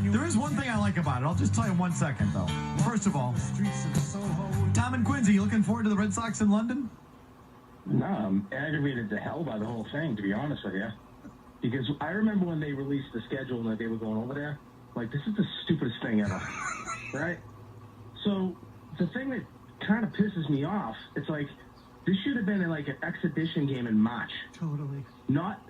There is one thing I like about it. I'll just tell you in 1 second, though. First of all, Tom and Quincy, you looking forward to the Red Sox in London? No, I'm aggravated to hell by the whole thing, to be honest with you. Because I remember when they released the schedule and that they were going over there, like, this is the stupidest thing ever, right? So the thing that kind of pisses me off, it's like, this should have been like an exhibition game in March. Totally. Not.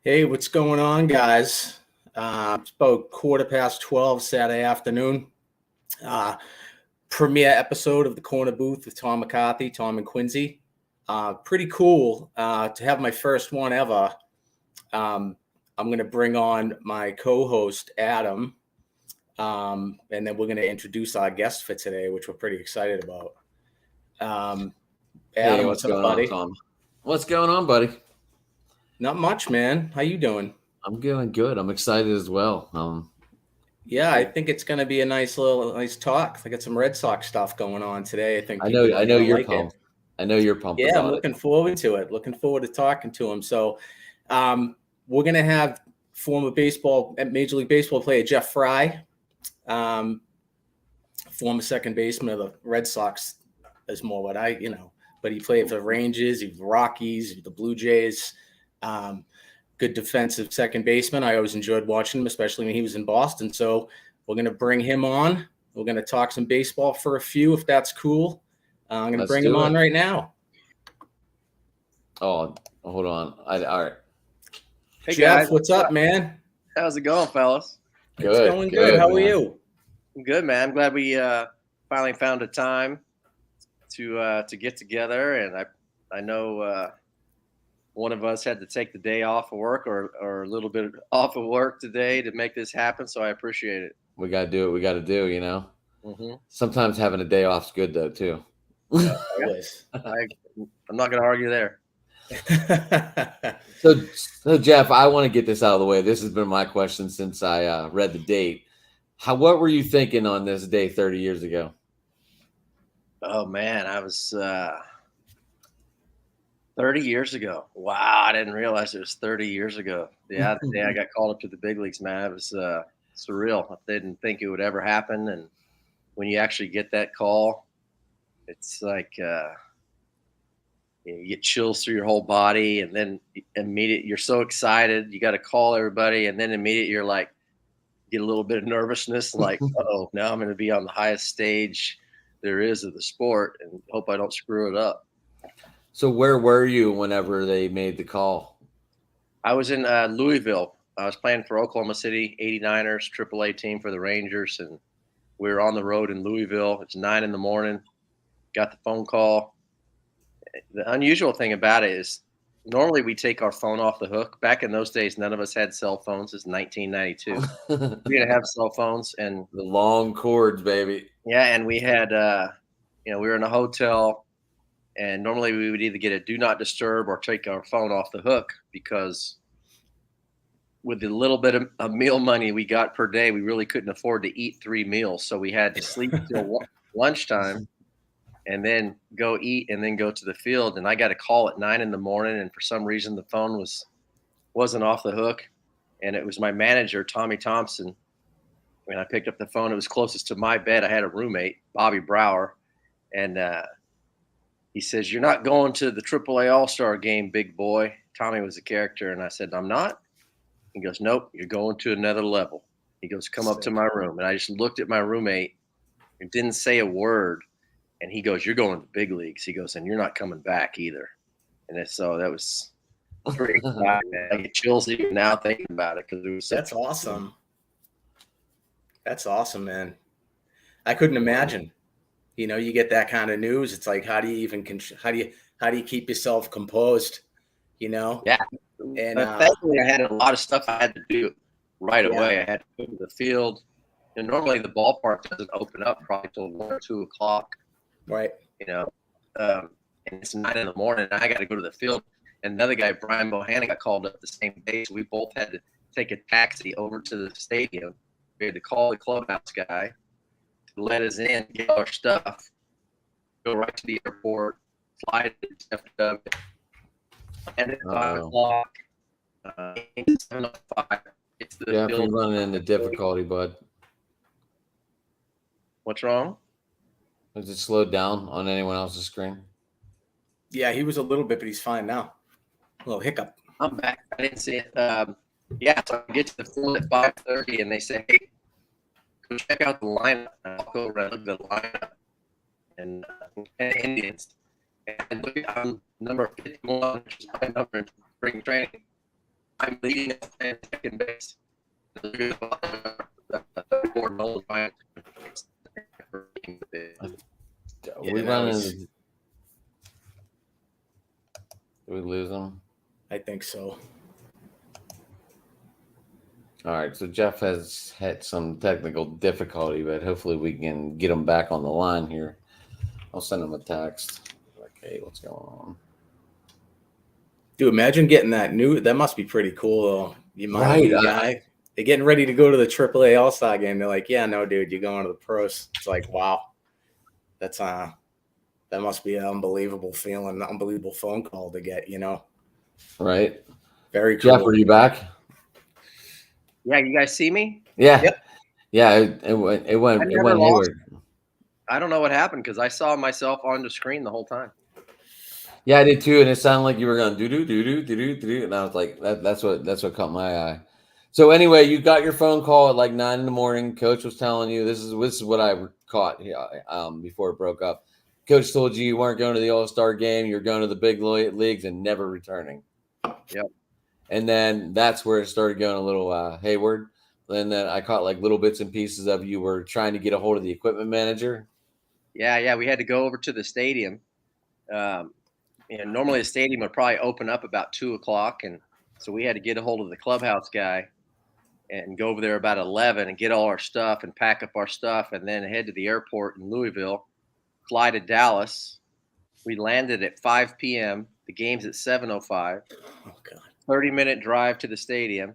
Hey, what's going on, guys? It's about 12:15 Saturday afternoon. Premiere episode of the Corner Booth with Tom McCarthy, Tom and Quincy. Pretty cool to have my first one ever. I'm going to bring on my co-host, Adam, and then we're going to introduce our guest for today, which we're pretty excited about. Adam, hey, what's up, buddy? Tom? What's going on, buddy? Not much, man. How you doing? I'm doing good. I'm excited as well. Yeah, I think it's going to be a nice talk. I got some Red Sox stuff going on today. I know you're like pumped. I know you're pumped. Yeah, I'm looking forward to it. Looking forward to talking to him. So, we're going to have former Major League Baseball player Jeff Fry, former second baseman of the Red Sox, is more what but he played for the Rangers, the Rockies, the Blue Jays. Good defensive second baseman. I always enjoyed watching him, especially when he was in Boston. So we're going to bring him on. We're going to talk some baseball for a few, if that's cool. I'm going to bring him on right now. Oh, hold on. All right. Hey, Jeff, guys, what's up, man? How's it going, fellas? Good. It's going good. How are you? Good, man. I'm glad we finally found a time to get together, and I know one of us had to take the day off of work or a little bit off of work today to make this happen, so I appreciate it. We got to do what we got to do, Mm-hmm. Sometimes having a day off is good, though, too. I'm not going to argue there. So, Jeff, I want to get this out of the way. This has been my question since I read the date. What were you thinking on this day 30 years ago? Oh, man, I was 30 years ago. Wow, I didn't realize it was 30 years ago. Yeah, the day I got called up to the big leagues, man, it was surreal. I didn't think it would ever happen. And when you actually get that call, it's like you get chills through your whole body. And then immediately you're so excited. You got to call everybody. And then immediately you're like, get a little bit of nervousness. Like, oh, now I'm going to be on the highest stage there is of the sport and hope I don't screw it up. So where were you whenever they made the call? I was in Louisville. I was playing for Oklahoma City 89ers, AAA team for the Rangers, and we were on the road in Louisville. It's 9 a.m. Got the phone call. The unusual thing about it is normally we take our phone off the hook. Back in those days, none of us had cell phones. It's 1992. We didn't have cell phones. And the long cords, baby. Yeah, and we had, we were in a hotel. And normally we would either get a do not disturb or take our phone off the hook because with the little bit of meal money we got per day, we really couldn't afford to eat 3 meals. So we had to sleep till lunchtime and then go eat and then go to the field. And I got a call at 9 a.m. and for some reason the phone wasn't off the hook. And it was my manager, Tommy Thompson. When I picked up the phone, it was closest to my bed. I had a roommate, Bobby Brower. And, he says, "You're not going to the AAA All-Star game, big boy." Tommy was a character. And I said, "I'm not." He goes, "Nope, you're going to another level." He goes, "Come up to my room." And I just looked at my roommate and didn't say a word. And he goes, "You're going to the big leagues." He goes, "And you're not coming back either." And so that was pretty exciting, man. I get chills even now thinking about it because it was That's awesome. That's awesome, man. I couldn't imagine. You get that kind of news. It's like, how do you even how do you keep yourself composed? Yeah. And thankfully, I had a lot of stuff I had to do right away. I had to go to the field, and normally the ballpark doesn't open up probably till 1 or 2 o'clock. Right. And it's 9 a.m. and I got to go to the field. And another guy, Brian Bohannon, got called up the same day, so we both had to take a taxi over to the stadium. We had to call the clubhouse guy. Let us in, get our stuff, go right to the airport, fly to DFW, and at 5 o'clock, 7:05. It's the Yeah, if field. you're running into difficulty, bud. What's wrong? Is it slowed down on anyone else's screen? Yeah, he was a little bit, but he's fine now. A little hiccup. I'm back. I didn't see it. Yeah, so I get to the field at 5:30, and they say, "Hey, go check out the lineup." And I'll go over and look at the lineup and Indians. And look, I'm number 51, which is my number in spring training. I'm leading at second base. We run into. Did we lose them? I think so. All right, so Jeff has had some technical difficulty, but hopefully we can get him back on the line here. I'll send him a text. Okay, what's going on? Dude, imagine getting that new. That must be pretty cool, though. You might Right, be a guy. They're getting ready to go to the AAA All-Star game. They're like, yeah, no, dude, you're going to the pros. It's like, wow. That's that must be an unbelievable feeling, an unbelievable phone call to get, you know. Right. Very cool. Jeff, are you back? Yeah, you guys see me? Yeah. Yep. Yeah, it went hayward. I don't know what happened because I saw myself on the screen the whole time. Yeah, I did too, and it sounded like you were going do, and I was like, that's what caught my eye. So anyway, you got your phone call at like 9 a.m. Coach was telling you this is what I caught before it broke up. Coach told you weren't going to the All-Star game, you're going to the big leagues and never returning. Yep. And then that's where it started going a little hayward. And then I caught like little bits and pieces of you were trying to get a hold of the equipment manager. Yeah, we had to go over to the stadium. And normally the stadium would probably open up about 2:00, and so we had to get a hold of the clubhouse guy and go over there about 11 and get all our stuff and pack up our stuff and then head to the airport in Louisville, fly to Dallas. We landed at 5 p.m. The game's at 7:05. Oh, God. 30-minute drive to the stadium,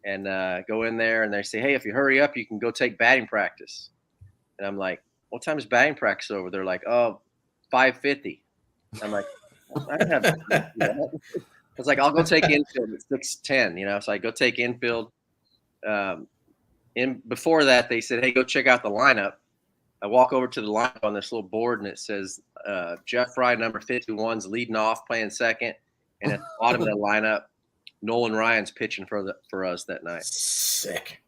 and go in there, and they say, hey, if you hurry up, you can go take batting practice. And I'm like, what time is batting practice over? They're like, 5:50. I'm like, I don't have I was like, I'll go take infield at 6:10, so I go take infield. Before that, they said, hey, go check out the lineup. I walk over to the lineup on this little board, and it says Jeff Fry, number 51's leading off, playing second. And at the bottom of the lineup, Nolan Ryan's pitching for us that night. Sick.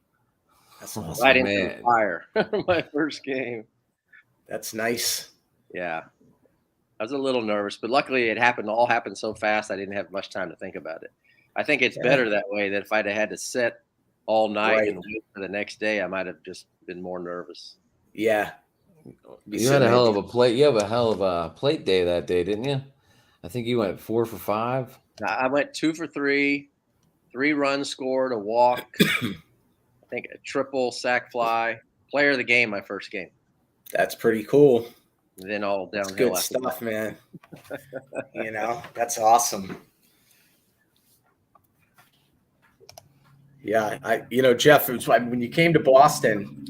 That's awesome. Right into the fire. My first game. That's nice. Yeah. I was a little nervous, but luckily it all happened so fast I didn't have much time to think about it. I think it's better that way than if I'd have had to sit all night and wait for the next day, I might have just been more nervous. Yeah. You had a hell of a plate. You have a hell of a plate day that day, didn't you? I think you went 4 for 5. I went 2 for 3, 3 runs scored, a walk, I think a triple, sac fly, player of the game, my first game. That's pretty cool. And then all downhill. That's good stuff, man. That's awesome. Yeah, Jeff, it was when you came to Boston,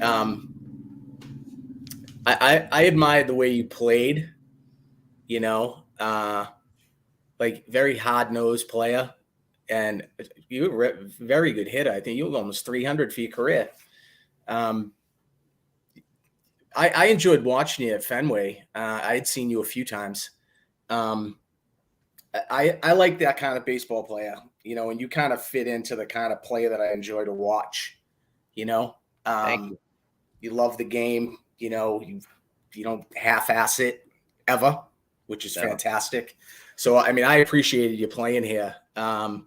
I admired the way you played, like very hard-nosed player, and you were a very good hitter. I think you were almost 300 for your career. I enjoyed watching you at Fenway. I had seen you a few times. I like that kind of baseball player, and you kind of fit into the kind of player that I enjoy to watch, Thank you. You love the game, you don't half-ass it ever, which is fantastic. So, I appreciated you playing here. I've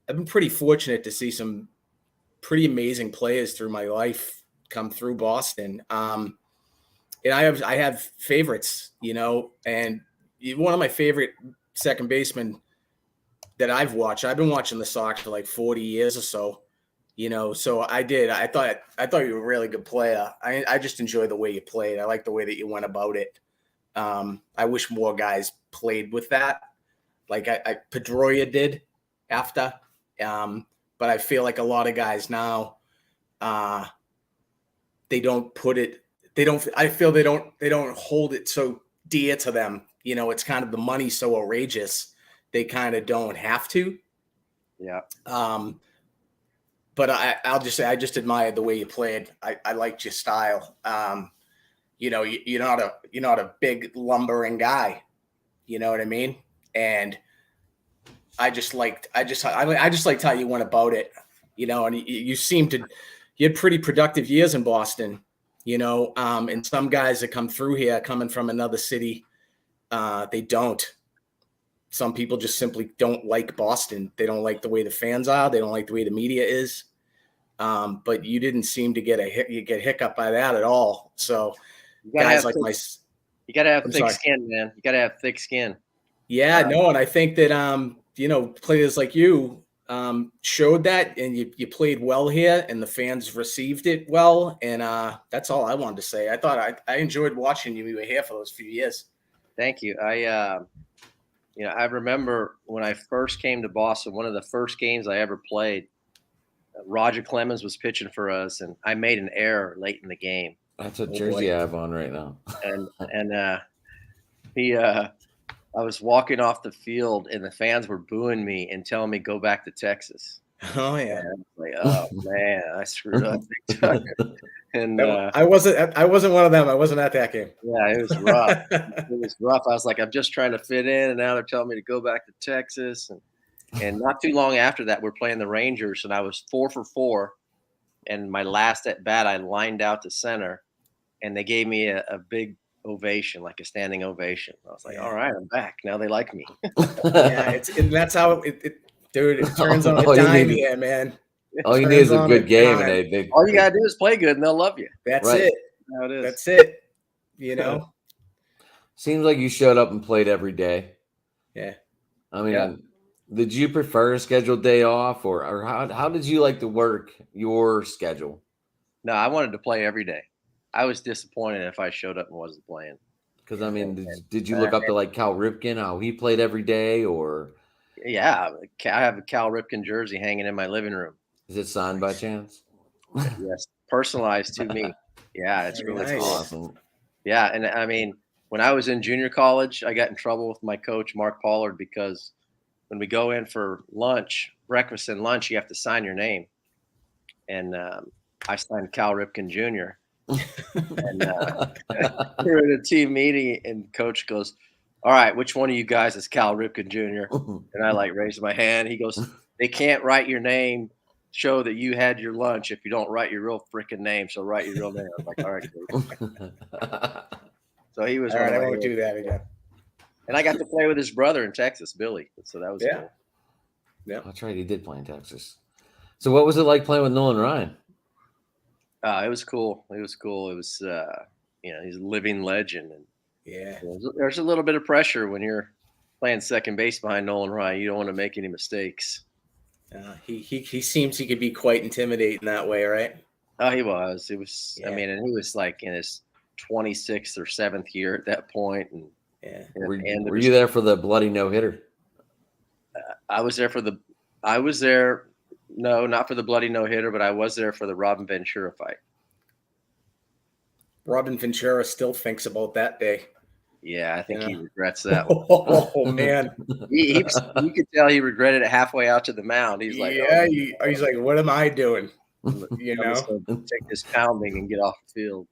been pretty fortunate to see some pretty amazing players through my life come through Boston. And I have favorites, and one of my favorite second basemen that I've watched, I've been watching the Sox for like 40 years or so, so I thought you were a really good player. I just enjoy the way you played. I like the way that you went about it. I wish more guys played with that. Like Pedroia did after. But I feel like a lot of guys now, they don't hold it so dear to them. It's kind of the money so outrageous. They kind of don't have to, Yeah. But I'll just say I just admired the way you played. I liked your style. You're not a big lumbering guy. You know what I mean? And I just liked how you went about it. And you seemed to you had pretty productive years in Boston. And some guys that come through here coming from another city, they don't. Some people just simply don't like Boston. They don't like the way the fans are. They don't like the way the media is. But you didn't seem to get hiccup by that at all. So guys like you gotta have thick skin, man. You gotta have thick skin. Yeah, no, and I think that players like you showed that, and you played well here, and the fans received it well, and that's all I wanted to say. I thought I enjoyed watching you. You were here for those few years. Thank you. I remember when I first came to Boston, one of the first games I ever played, Roger Clemens was pitching for us, and I made an error late in the game. That's a jersey I have on right now. I was walking off the field, and the fans were booing me and telling me go back to Texas. Oh yeah, oh man, I screwed up big time. And I wasn't one of them. I wasn't at that game. Yeah, it was rough. It was rough. I was like, I'm just trying to fit in, and now they're telling me to go back to Texas. And not too long after that, we're playing the Rangers, and I was 4 for 4. And my last at bat, I lined out to center, and they gave me a big ovation, like a standing ovation. I was like, all right, I'm back. Now they like me. Yeah, and that's how it dude, it turns on a dime here, man. All you need is a good game. And all you got to do is play good, and they'll love you. That's it. How it is. That's it. Seems like you showed up and played every day. Yeah. I mean, did you prefer a scheduled day off, or how did you like to work your schedule? No, I wanted to play every day. I was disappointed if I showed up and wasn't playing. Because I mean, did you look up to like Cal Ripken, how he played every day, or? Yeah, I have a Cal Ripken jersey hanging in my living room. Is it signed by chance? Yes, personalized to me. Yeah, it's really nice. Awesome. Yeah, and I mean, when I was in junior college, I got in trouble with my coach, Mark Pollard, because when we go in for lunch, breakfast and lunch, you have to sign your name. And I signed Cal Ripken Jr. And we were at a team meeting, and coach goes, all right, which one of you guys is Cal Ripken Jr.? And I raised my hand. He goes, they can't write your name, show that you had your lunch if you don't write your real freaking name. So write your real name. I was like, all right, coach. So he was all right. I won't do that again. And I got to play with his brother in Texas, Billy. So that was cool. Yeah, that's right. He did play in Texas. So what was it like playing with Nolan Ryan? It was cool. It was cool. It was, he's a living legend. And there's a little bit of pressure when you're playing second base behind Nolan Ryan. You don't want to make any mistakes. He seems he could be quite intimidating that way, right? Oh, he was. It was. Yeah. I mean, and he was like in his 26th or 7th year at that point. And were you there for the bloody no-hitter? I was there. No, not for the bloody no-hitter, but I was there for the Robin Ventura fight. Robin Ventura still thinks about that day. Yeah, I think he regrets that one. Oh, man. You could tell he regretted it halfway out to the mound. He's like, he's like, what am I doing? Take this pounding and get off the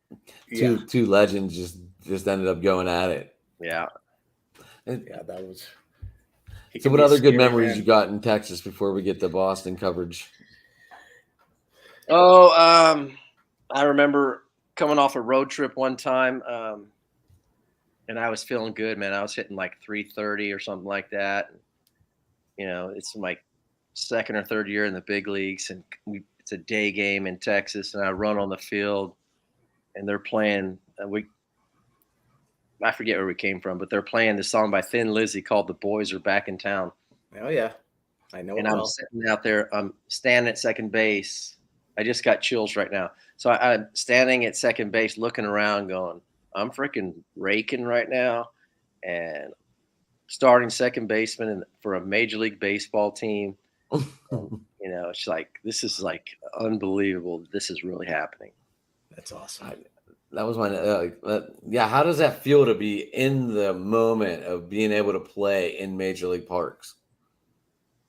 field. Two legends just ended up going at it. Yeah. That was. So what other good memories you got in Texas before we get to Boston coverage? Oh, I remember coming off a road trip one time, and I was feeling good, man. I was hitting like 330 or something like that. It's my second or third year in the big leagues, and it's a day game in Texas, and I run on the field, and they're playing I forget where we came from, but they're playing the song by Thin Lizzy called "The Boys Are Back in Town." Oh yeah, I know. And I'm sitting out there. I'm standing at second base. I just got chills right now. So I'm standing at second base, looking around, going, "I'm freaking raking right now," and starting second baseman for a Major League Baseball team. It's like this is like unbelievable. This is really happening. That's awesome. That was my how does that feel to be in the moment of being able to play in Major League parks?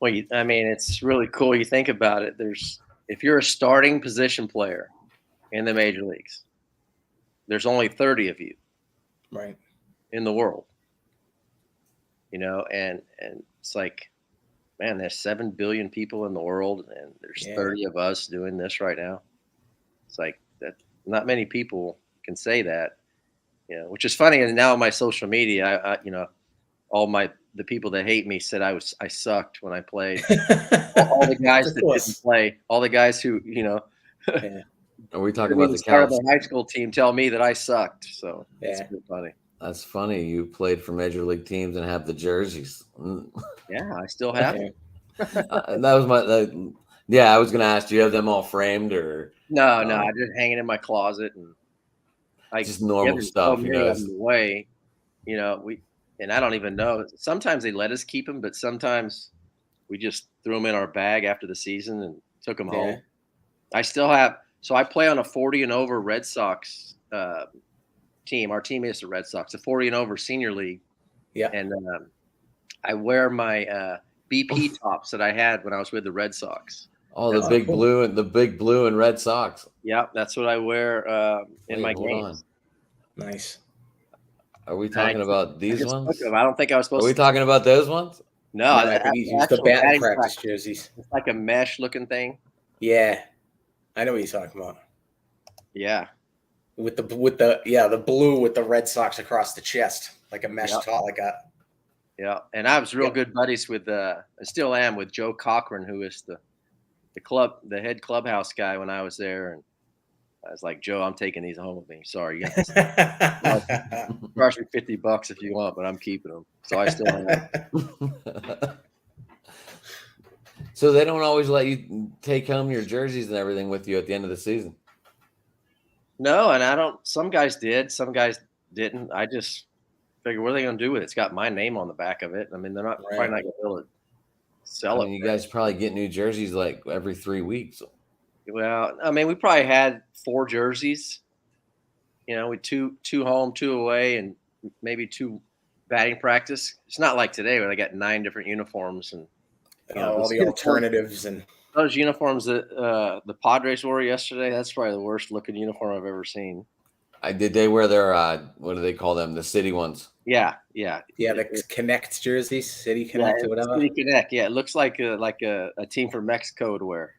Well, I mean, it's really cool. You think about it. If you're a starting position player in the major leagues, there's only 30 of you Right. in the world. And it's like, man, there's 7 billion people in the world, and there's 30 of us doing this right now. It's like that. Not many people can say that, which is funny. And now on my social media, the people that hate me said I sucked when I played. all the guys that didn't play, all the guys who, Are we talking about the start of the high school team tell me that I sucked. So it's funny. That's funny. You played for major league teams and have the jerseys. Yeah, I still have them. That was I was going to ask, do you have them all framed or? No, I just hang it in my closet and just normal stuff. Away, and I don't even know. Sometimes they let us keep them, but sometimes we just threw them in our bag after the season and took them home. I still have. So I play on a 40 and over Red Sox team. Our team is the Red Sox, a 40 and over senior league. Yeah. And I wear my BP tops that I had when I was with the Red Sox. Oh, the big blue and Red Sox. Yeah, that's what I wear in my games. Nice. Are we talking about these ones? I don't think I was supposed to. Are we talking about those ones? No, I think he's used the batting practice jerseys. It's like a mesh looking thing. Yeah. I know what you're talking about. Yeah. With the blue with the Red Sox across the chest, like a mesh top like that. Yeah. And I was real good buddies with I still am with Joe Cochran, who is the head clubhouse guy when I was there. And I was like, Joe, I'm taking these home with me. Sorry, you guys. Charge me $50 if you want, but I'm keeping them. So I still have. So they don't always let you take home your jerseys and everything with you at the end of the season. No, and I don't. Some guys did, some guys didn't. I just figured, what are they going to do with it? It's got my name on the back of it. I mean, they're probably not going to be able to sell it. You guys probably get new jerseys like every 3 weeks. Well, I mean, we probably had 4 jerseys. With two home, 2 away, and maybe 2 batting practice. It's not like today where they got 9 different uniforms and all the alternatives and those uniforms that the Padres wore yesterday. That's probably the worst looking uniform I've ever seen. Did they wear their what do they call them? The city ones. Yeah. The Connect jerseys, City Connect or whatever. City Connect. Yeah, it looks like a team from Mexico would wear.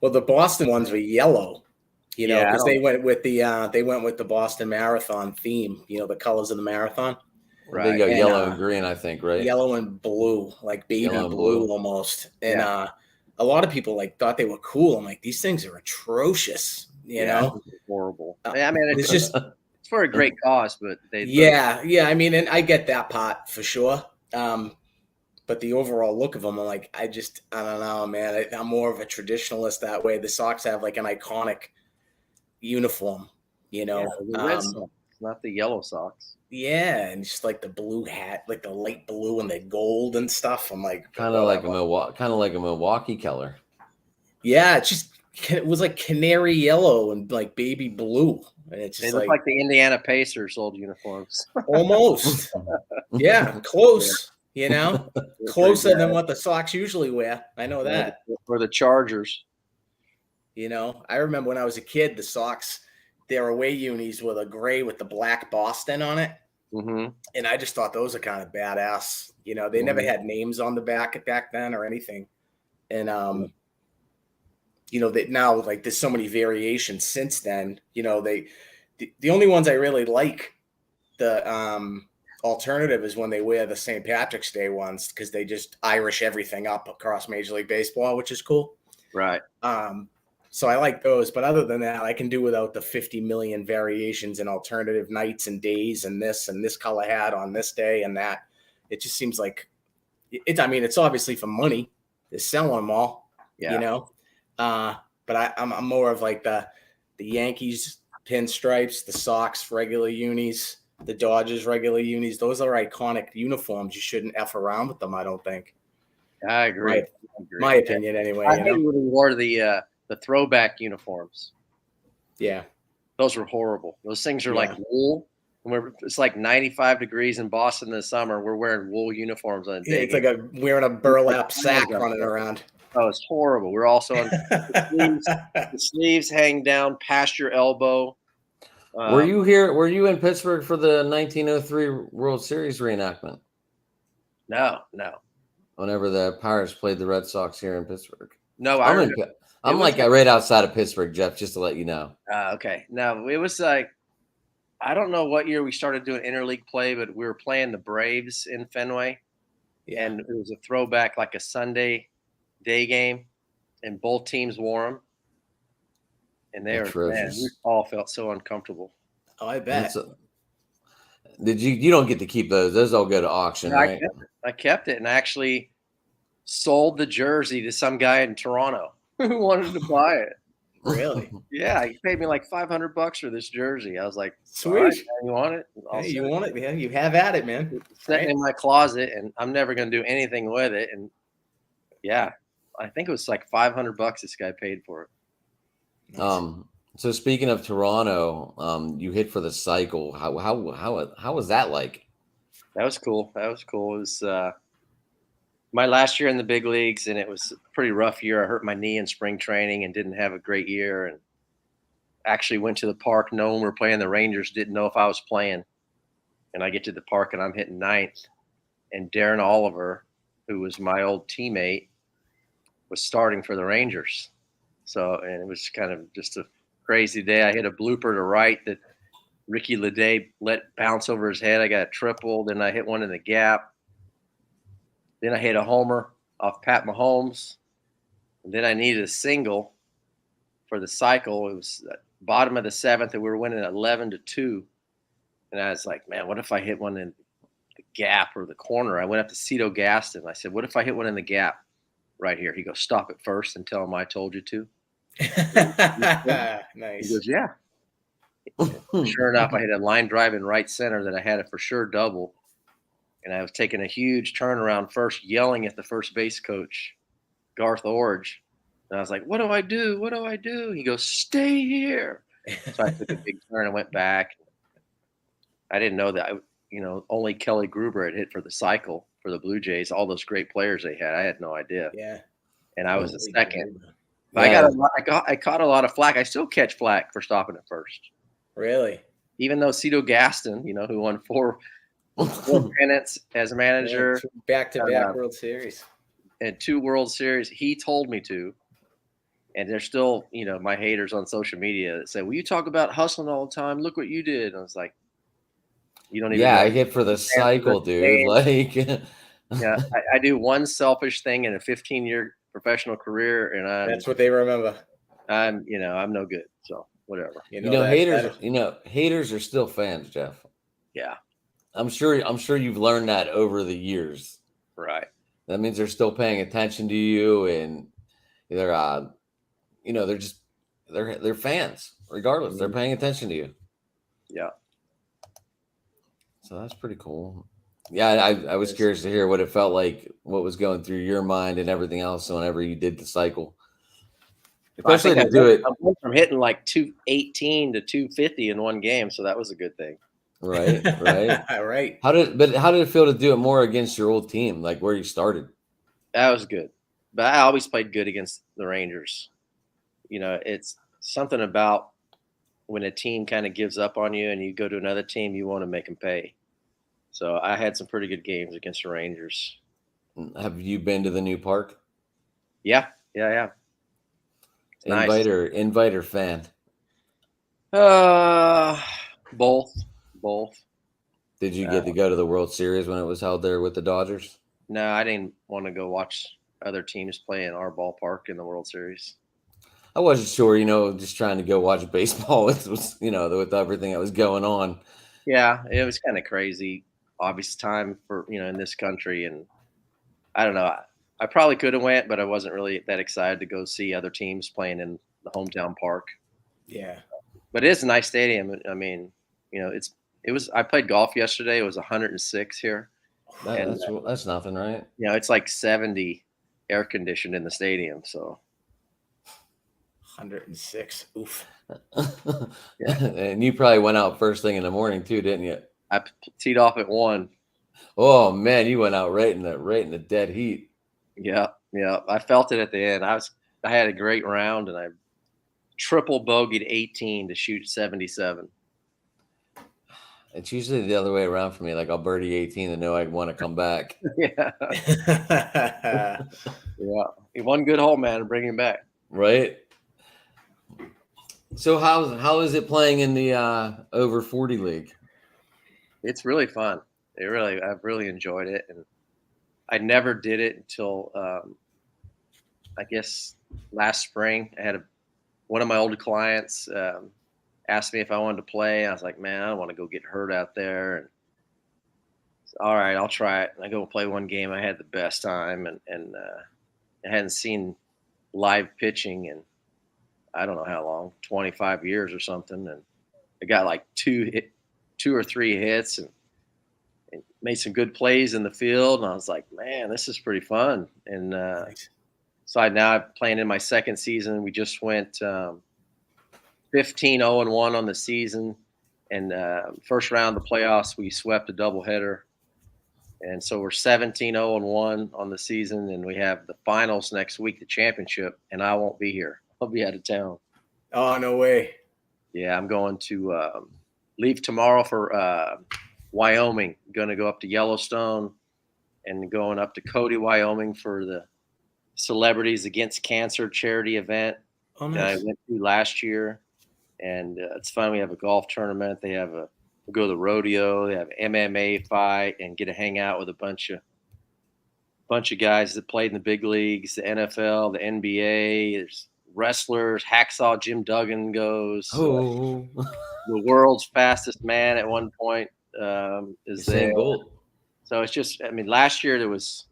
Well, the Boston ones were yellow, because they went with the Boston Marathon theme. The colors of the marathon. Right. They go yellow and green, I think, right? Yellow and blue, like baby blue almost. And a lot of people thought they were cool. I'm like, these things are atrocious. Horrible. I mean, it's just it's for a great cause, but they. I mean, and I get that part for sure. But the overall look of them, I'm like, I don't know, man. I'm more of a traditionalist that way. The Sox have like an iconic uniform, the Red Sox, not the yellow Sox. Yeah, and just like the blue hat, like the light blue and the gold and stuff. I'm like, kind of like a Milwaukee color. Yeah, it was like canary yellow and like baby blue, and it's just they look like the Indiana Pacers old uniforms. Almost, yeah, close. Closer than what the Sox usually wear. I know that. Or the Chargers. I remember when I was a kid, the Sox, their away unis were the gray with the black Boston on it. Mm-hmm. And I just thought those are kind of badass. They never had names on the back then or anything. And, that now like there's so many variations since then, the only ones I really like, the alternative is when they wear the St. Patrick's Day ones, because they just Irish everything up across Major League Baseball, which is cool. Right. So I like those, but other than that, I can do without the 50 million variations and alternative nights and days and this color hat on this day and that. It just seems like it's obviously for money. They're selling them all, but I'm more of like the Yankees pinstripes, the Sox regular unis, the Dodgers regular unis. Those are iconic uniforms. You shouldn't F around with them, I don't think. I agree. My opinion anyway. I hate when we wore the throwback uniforms. Yeah. Those were horrible. Those things are like wool, It's like 95 degrees in Boston in the summer. We're wearing wool uniforms on a day. It's like wearing a burlap sack running around. Oh, it's horrible. We're also on the sleeves hang down past your elbow. Were you here? Were you in Pittsburgh for the 1903 World Series reenactment? No. Whenever the Pirates played the Red Sox here in Pittsburgh. No, I'm like right outside of Pittsburgh, Jeff, just to let you know. Okay. No, it was like, I don't know what year we started doing interleague play, but we were playing the Braves in Fenway. Yeah. And it was a throwback, like a Sunday day game, and both teams wore them. And they were, man, we all felt so uncomfortable. Oh, I bet. Did you don't get to keep those? Those all go to auction, right? I kept it and actually sold the jersey to some guy in Toronto who wanted to buy it. Really? Yeah, he paid me like $500 for this jersey. I was like, sweet. Right, you want it? Hey, you want it, man? You have at it, man. It's sitting in my closet, and I'm never going to do anything with it. And yeah, I think it was like $500 this guy paid for it. So speaking of Toronto, you hit for the cycle. How was that like? That was cool. It was my last year in the big leagues, and it was a pretty rough year. I hurt my knee in spring training and didn't have a great year, and actually went to the park knowing we were playing the Rangers, didn't know if I was playing. And I get to the park and I'm hitting ninth, and Darren Oliver, who was my old teammate, was starting for the Rangers. So, and it was kind of just a crazy day. I hit a blooper to right that Ricky Leday let bounce over his head. I got a triple. Then I hit one in the gap. Then I hit a homer off Pat Mahomes. And then I needed a single for the cycle. It was bottom of the seventh, and we were winning 11-2. And I was like, man, what if I hit one in the gap or the corner? I went up to Cito Gaston. I said, what if I hit one in the gap right here? He goes, stop it first and tell him I told you to. Nice. He goes, yeah. Sure enough, I hit a line drive in right center that I had a for sure double. And I was taking a huge turnaround first, yelling at the first base coach, Garth Orge. And I was like, what do I do? What do I do? He goes, stay here. So I took a big turn and went back. I didn't know that, only Kelly Gruber had hit for the cycle for the Blue Jays, all those great players they had. I had no idea. Yeah. And I was a second. Yeah. I caught a lot of flack. I still catch flack for stopping at first. Really? Even though Cito Gaston, who won four pennants as a manager, back-to-back World Series, and 2 World Series, he told me to. And there's still, my haters on social media that say, well, you talk about hustling all the time. Look what you did. And I was like, you don't even know. I hit for the cycle, dude. Like, yeah, I do one selfish thing in a 15-year professional career, and that's what they remember. I'm no good. So whatever. Haters are still fans, Jeff. Yeah. I'm sure you've learned that over the years. Right. That means they're still paying attention to you, and they're they're fans regardless. They're paying attention to you. Yeah. So that's pretty cool. Yeah, I was curious to hear what it felt like, what was going through your mind and everything else whenever you did the cycle. Especially to do it. I went from hitting like 218 to 250 in one game, so that was a good thing. Right. Right. How did it feel to do it more against your old team, like where you started? That was good. But I always played good against the Rangers. It's something about when a team kind of gives up on you and you go to another team, you want to make them pay. So I had some pretty good games against the Rangers. Have you been to the new park? Yeah. Invite or fan? Both. Did you get to go to the World Series when it was held there with the Dodgers? No, I didn't want to go watch other teams play in our ballpark in the World Series. I wasn't sure, just trying to go watch baseball with everything that was going on. Yeah, it was kind of crazy. Obvious time for, in this country. And I don't know. I probably could have went, but I wasn't really that excited to go see other teams playing in the hometown park. Yeah. But it is a nice stadium. I mean, I played golf yesterday. It was 106 here. That's nothing, right? It's like 70 air conditioned in the stadium. So 106. Oof. And you probably went out first thing in the morning too, didn't you? I teed off at 1. Oh man, you went out right in the dead heat. Yeah. I felt it at the end. I had a great round, and I triple bogeyed 18 to shoot 77. It's usually the other way around for me. Like I'll birdie 18 and know I want to come back. Yeah. One good hole, man, and bring him back. Right. So how is it playing in the over 40 league? It's really fun. I've really enjoyed it, and I never did it until I guess last spring. I had one of my old clients asked me if I wanted to play. I was like, man, I don't want to go get hurt out there. And all right, I'll try it. And I go play one game. I had the best time, and I hadn't seen live pitching in I don't know how long, 25 years or something. And I got like two or three hits and made some good plays in the field. And I was like, man, this is pretty fun. And so now I'm playing in my second season. We just went 15-0-1 on the season. And first round of the playoffs, we swept a doubleheader. And so we're 17-0-1 on the season. And we have the finals next week, the championship. And I won't be here. I'll be out of town. Oh, no way. Yeah, I'm going to leave tomorrow for Wyoming. Going to go up to Yellowstone and going up to Cody, Wyoming for the Celebrities Against Cancer charity event that I went to last year. And it's fun. We have a golf tournament. They have we go to the rodeo. They have MMA fight and get to hang out with a bunch of guys that played in the big leagues, the NFL, the NBA. There's wrestlers. Hacksaw Jim Duggan goes. Oh, The world's fastest man at one point is there. Gold. So it's just, I mean, last year there was,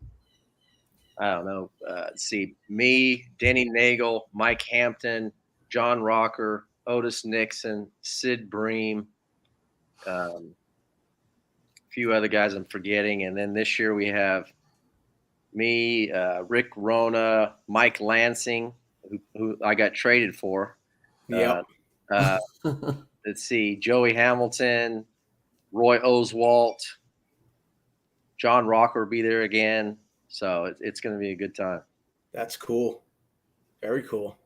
I don't know, me, Denny Nagel, Mike Hampton, John Rocker, Otis Nixon, Sid Bream, a few other guys I'm forgetting. And then this year we have me, Rick Rona, Mike Lansing, who I got traded for. Yep. Let's see, Joey Hamilton, Roy Oswalt, John Rocker will be there again. So it's going to be a good time. That's cool. Very cool.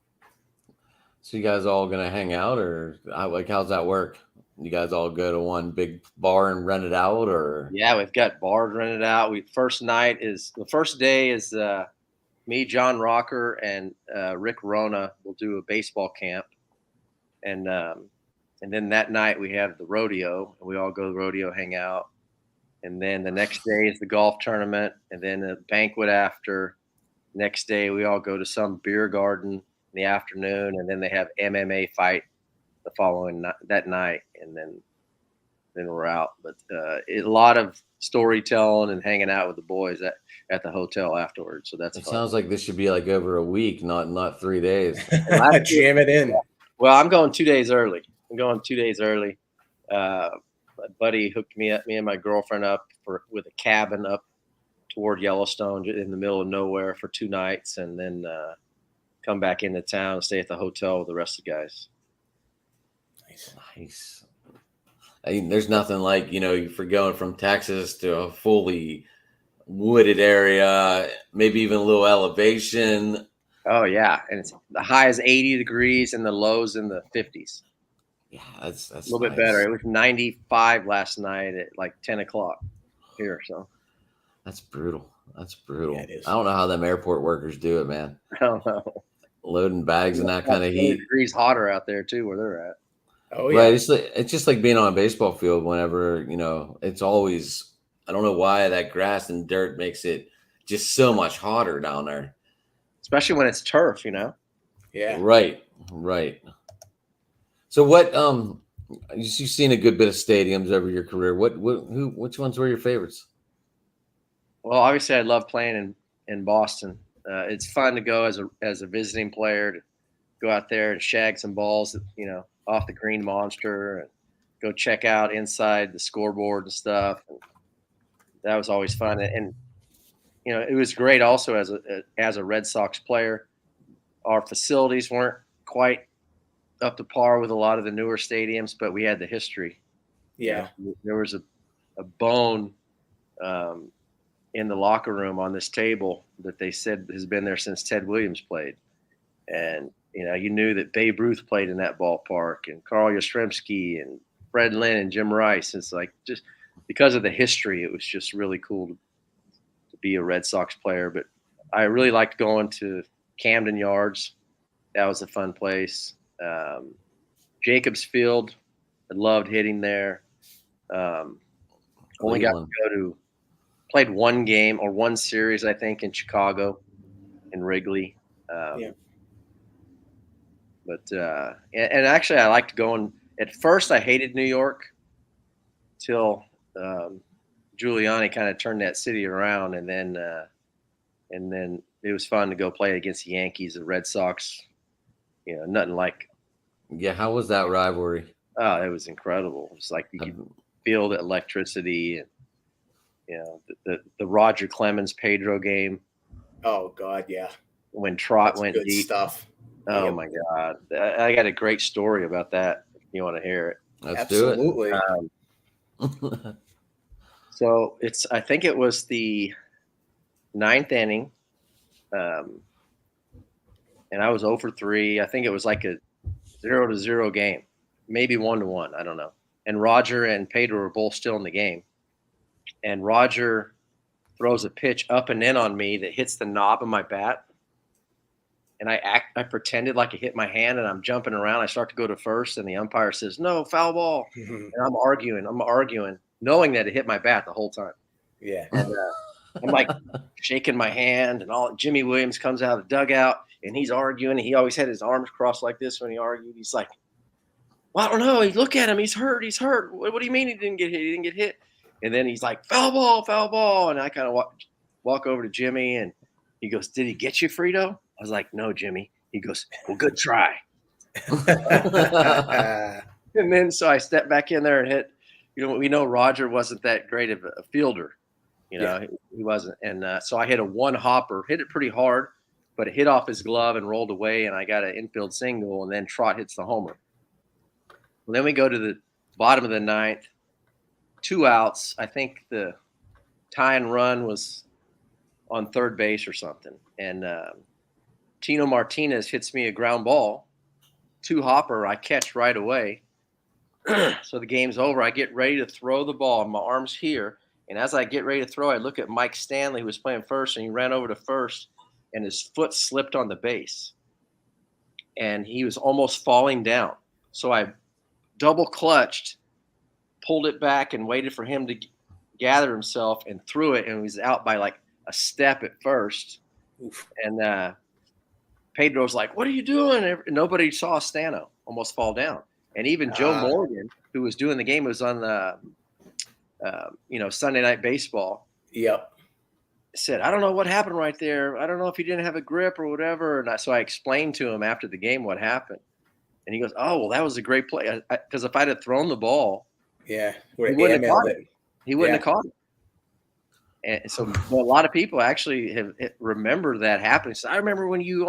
So you guys all gonna hang out, or how's that work? You guys all go to one big bar and rent it out, or? Yeah, we've got bars rented out. The first day is me, John Rocker, and Rick Rona will do a baseball camp, and then that night we have the rodeo, and we all go to the rodeo, hang out, and then the next day is the golf tournament, and then a banquet after. Next day we all go to some beer garden in the afternoon, and then they have MMA fight the following that night, and then we're out. But a lot of storytelling and hanging out with the boys at the hotel afterwards. So that's It fun. sounds like this should be like over a week, not 3 days. Jam it in. Well, I'm going 2 days early. My buddy hooked me and my girlfriend up with a cabin up toward Yellowstone in the middle of nowhere for 2 nights, and then come back into town and stay at the hotel with the rest of the guys. Nice. I mean, there's nothing like, for going from Texas to a fully wooded area, maybe even a little elevation. Oh yeah, and the high is 80 degrees and the lows in the 50s. Yeah, that's A little bit better. It was 95 last night at like 10 o'clock here. So That's brutal. Yeah, it is. I don't know how them airport workers do it, man. I don't know. Loading bags in that kind of heat. Degrees hotter out there too, where they're at. Oh, yeah. Right. It's just like being on a baseball field whenever, it's always, I don't know why that grass and dirt makes it just so much hotter down there. Especially when it's turf, Yeah. Right. So what, you've seen a good bit of stadiums over your career. Which ones were your favorites? Well, obviously I love playing in Boston. It's fun to go as a visiting player to go out there and shag some balls, off the green monster and go check out inside the scoreboard and stuff. And that was always fun. And it was great also as a Red Sox player. Our facilities weren't quite up to par with a lot of the newer stadiums, but we had the history. Yeah. There was a bone in the locker room on this table that they said has been there since Ted Williams played. And, you knew that Babe Ruth played in that ballpark, and Carl Yastrzemski and Fred Lynn and Jim Rice. It's like, just because of the history, it was just really cool to be a Red Sox player. But I really liked going to Camden Yards. That was a fun place. Jacobs Field, I loved hitting there. Only got to played one game or one series, I think, in Chicago, in Wrigley. But and actually, I liked going. At first, I hated New York till Giuliani kind of turned that city around, and then it was fun to go play against the Yankees, the Red Sox. Nothing like. Yeah, how was that rivalry? Oh, it was incredible. It was like you could feel the electricity, and the Roger Clemens Pedro game. Oh God, yeah. When Trot That's went good deep. stuff. Oh Yep. my God, I got a great story about that. If you want to hear it? Let's do Absolutely. it. So I think it was the 9th inning, and I was 0 for 3. I think it was like a 0-0 game, maybe 1-1. I don't know. And Roger and Pedro were both still in the game. And Roger throws a pitch up and in on me that hits the knob of my bat. And I pretended like it hit my hand, and I'm jumping around. I start to go to first, and the umpire says, "No, foul ball." And I'm arguing, knowing that it hit my bat the whole time. Yeah. And I'm like shaking my hand, and all. Jimmy Williams comes out of the dugout, and he's arguing. And he always had his arms crossed like this when he argued. He's like, "Well, I don't know. Look at him. He's hurt. He's hurt. What do you mean he didn't get hit? He didn't get hit." And then he's like, "Foul ball, foul ball." And I kind of walk over to Jimmy, and he goes, "Did he get you, Frito?" I was like, "No, Jimmy." He goes, "Well, good try." And then so I stepped back in there and hit. We know Roger wasn't that great of a fielder. He wasn't. And so I hit a one hopper, hit it pretty hard, but it hit off his glove and rolled away, and I got an infield single, and then Trot hits the homer. Well, then we go to the bottom of the 9th, 2 outs. I think the tying run was on third base or something. And Tino Martinez hits me a ground ball, 2 hopper. I catch right away. So the game's over. I get ready to throw the ball. My arm's here. And as I get ready to throw, I look at Mike Stanley, who was playing first, and he ran over to first, and his foot slipped on the base. And he was almost falling down. So I double clutched, pulled it back, and waited for him to gather himself and threw it. And he was out by like a step at first. Oof. And Pedro's like, "What are you doing?" And nobody saw Stano almost fall down. And even Joe Morgan, who was doing the game, was on the Sunday Night Baseball. Yep. Said, "I don't know what happened right there. I don't know if he didn't have a grip or whatever." And so I explained to him after the game what happened. And he goes, "Oh, well, that was a great play. Because if I'd have thrown the ball, he wouldn't have caught it. He wouldn't have caught it." And so a lot of people actually have remember that happening. So I remember when you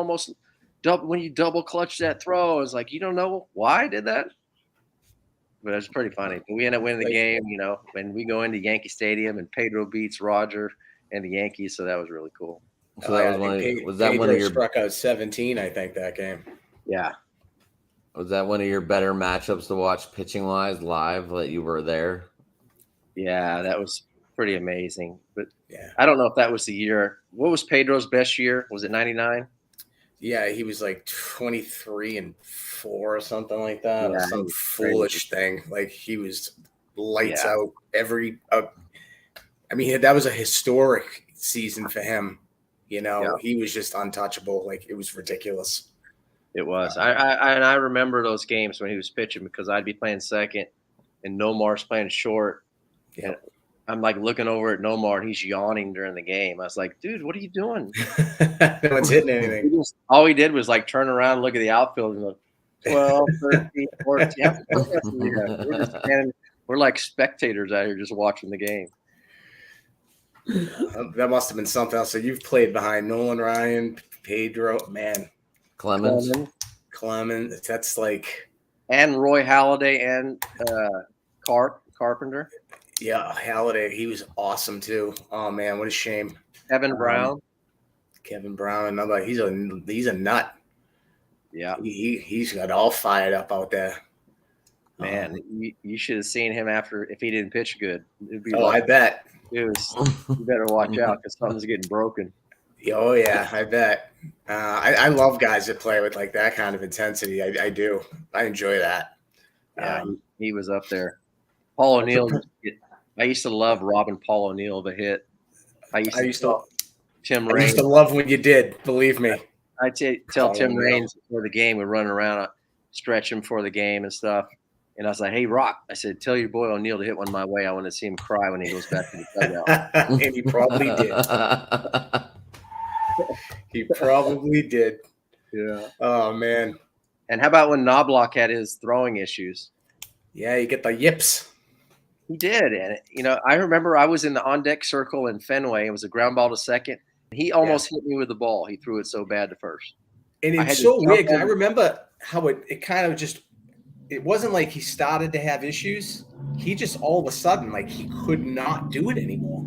double clutched that throw. I was like, "You don't know why I did that?" But it was pretty funny. But we end up winning the game, when we go into Yankee Stadium and Pedro beats Roger and the Yankees. So that was really cool. So that was one of your struck out 17, I think, that game. Yeah. Was that one of your better matchups to watch pitching wise live that you were there? Yeah, that was pretty amazing. But yeah, I don't know if that was the year. What was Pedro's best year? Was it 99? Yeah, he was like 23-4 or something like that. Yeah, some foolish thing. Like he was lights out every. That was a historic season for him. He was just untouchable. Like it was ridiculous. It was. I remember those games when he was pitching because I'd be playing second and Nomar's playing short. Yeah. And I'm like looking over at Nomar and he's yawning during the game. I was like, "Dude, what are you doing?" No one's hitting anything. All he did was like turn around and look at the outfield and look 12, 13, 14. We're like spectators out here just watching the game. That must have been something else. So you've played behind Nolan Ryan, Pedro, man. Clemens. Clemens. That's like, and Roy Halladay and Carpenter, yeah, Halliday. He was awesome too. Oh man, what a shame. Kevin Brown. Kevin Brown, another. He's a nut. Yeah, He's got all fired up out there. man, you should have seen him after if he didn't pitch good. It'd be I bet. you better watch out because something's getting broken. Oh yeah, I bet. I love guys that play with like that kind of intensity. I do. I enjoy that. Yeah, he was up there. Paul O'Neill. I used to love robbing Paul O'Neill the hit. I used to Tim Raines. I used to love when you did. Believe me. I tell Tim Raines before the game, we're running around, stretch him for the game and stuff. And I was like, "Hey, Rock," I said, "tell your boy O'Neill to hit one my way. I want to see him cry when he goes back to the dugout." And he probably did. He probably did. Yeah. Oh man. And how about when Knobloch had his throwing issues? Yeah, you get the yips. He did, and I remember I was in the on-deck circle in Fenway. It was a ground ball to second. He almost hit me with the ball. He threw it so bad to first. And it's so weird. I remember how it kind of just. It wasn't like he started to have issues. He just all of a sudden, like he could not do it anymore.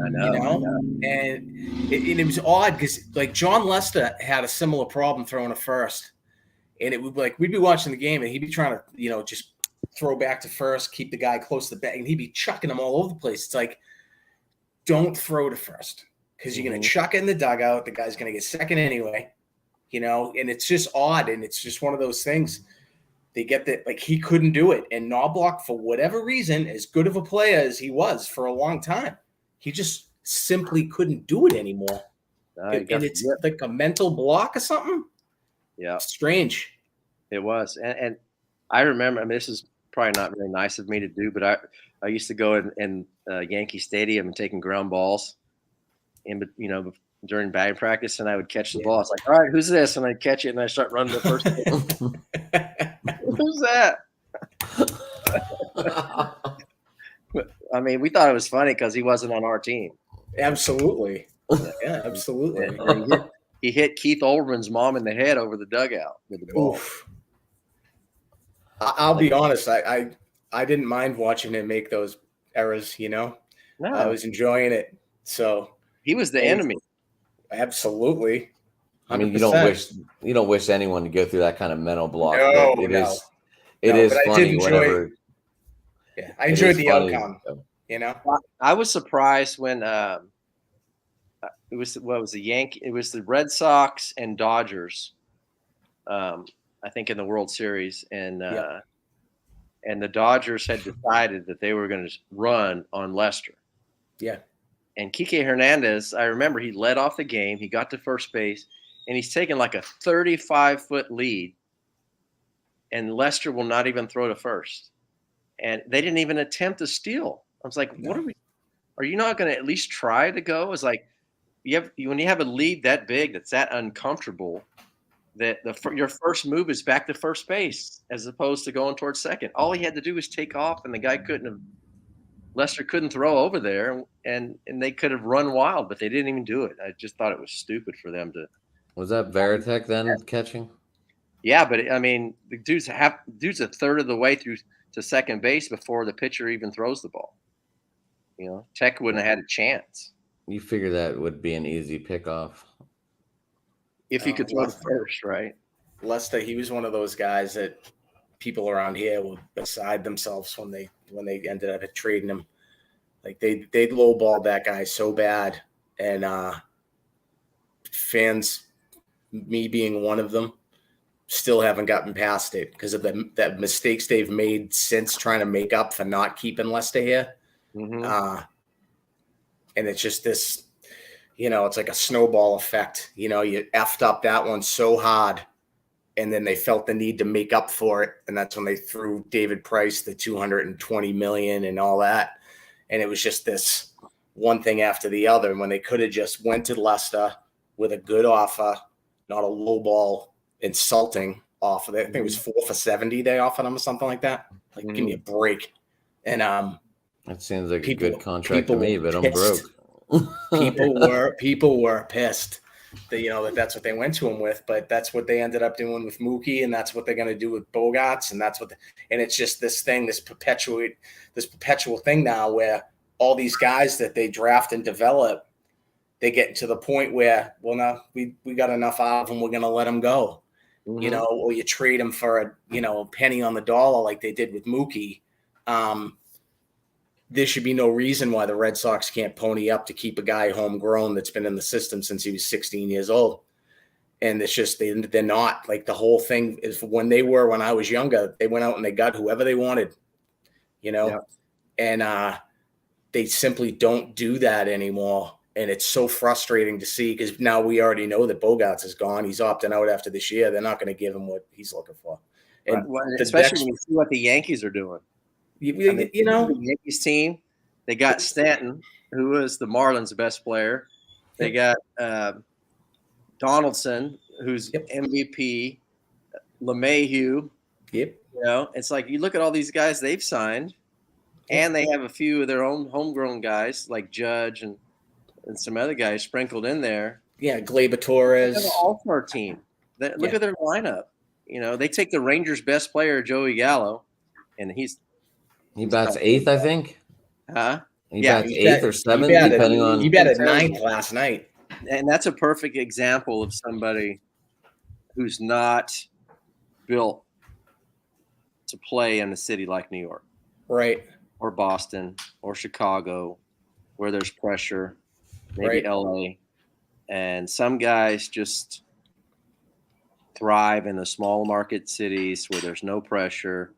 I know. And it was odd because like John Lester had a similar problem throwing a first, and it would like we'd be watching the game and he'd be trying to just throw back to first, keep the guy close to the bat, and he'd be chucking them all over the place. It's like, don't throw to first because you're gonna chuck it in the dugout. The guy's gonna get second anyway, And it's just odd, and it's just one of those things. They get that like he couldn't do it, and Knobloch, for whatever reason, as good of a player as he was for a long time, he just simply couldn't do it anymore. And it's like a mental block or something. Yeah, strange. It was, and I remember. I mean, this is probably not very nice of me to do, but I used to go in Yankee Stadium and taking ground balls, during batting practice, and I would catch the ball. It's like, all right, who's this? And I'd catch it, and I start running the first. Who's that? I mean, we thought it was funny because he wasn't on our team. Absolutely. Yeah, absolutely. And he hit Keith Olbermann's mom in the head over the dugout with the ball. Oof. I'll be honest. I didn't mind watching him make those errors. No. I was enjoying it. So he was the enemy. Absolutely. 100%. I mean, you don't wish anyone to go through that kind of mental block. No, it is funny whenever. Yeah, I enjoyed the outcome. I was surprised when it was the Red Sox and Dodgers. I think in the World Series, and the Dodgers had decided that they were going to run on Lester. Yeah. And Kike Hernandez, I remember he led off the game. He got to first base, and he's taken like a 35-foot lead, and Lester will not even throw to first. And they didn't even attempt to steal. I was like, are you not going to at least try to go? It's like when you have a lead that big, that's that uncomfortable, that your first move is back to first base as opposed to going towards second. All he had to do was take off, and the guy Lester couldn't throw over there, and they could have run wild, but they didn't even do it. I just thought it was stupid for them to. Was that Varitek then catching? Yeah, but I mean, the dude's a third of the way through to second base before the pitcher even throws the ball. Tech wouldn't have had a chance. You figure that would be an easy pickoff. If he could throw to first, right? Lester, he was one of those guys that people around here were beside themselves when they ended up trading him. Like they lowballed that guy so bad, and fans, me being one of them, still haven't gotten past it because of the mistakes they've made since trying to make up for not keeping Lester here. Mm-hmm. And it's just this, it's like a snowball effect. You effed up that one so hard, and then they felt the need to make up for it, and that's when they threw David Price the $220 million and all that. And it was just this one thing after the other. And when they could have just went to Lester with a good offer, not a low ball insulting offer. I think it was 4 for $70 they offered him or something like that. Like, give me a break. And that seems like a good contract to me, but I'm broke. People were pissed. that's what they went to him with, but that's what they ended up doing with Mookie, and that's what they're going to do with Bogarts, and and it's just this thing, this perpetual thing now where all these guys that they draft and develop, they get to the point where, well, now we got enough out of them, we're going to let them go, or you trade them for a penny on the dollar like they did with Mookie. There should be no reason why the Red Sox can't pony up to keep a guy homegrown that's been in the system since he was 16 years old. And it's just, they're not. Like, the whole thing is when I was younger, they went out and they got whoever they wanted, and they simply don't do that anymore. And it's so frustrating to see, because now we already know that Bogarts is gone. He's opting out after this year. They're not going to give him what he's looking for. And especially when you see what the Yankees are doing. The Yankees team, they got Stanton, who was the Marlins' best player. They got Donaldson, who's MVP, LeMahieu. Yep. It's like you look at all these guys they've signed, and they have a few of their own homegrown guys like Judge and some other guys sprinkled in there. Yeah, Gleyber Torres. They have an all-star team. Look at their lineup. They take the Rangers' best player, Joey Gallo, and he bats 8th, I think. Huh? He bats 8th or 7th, depending on. He batted 9th last night. And that's a perfect example of somebody who's not built to play in a city like New York. Right. Or Boston or Chicago, where there's pressure, maybe LA. And some guys just thrive in the small market cities where there's no pressure.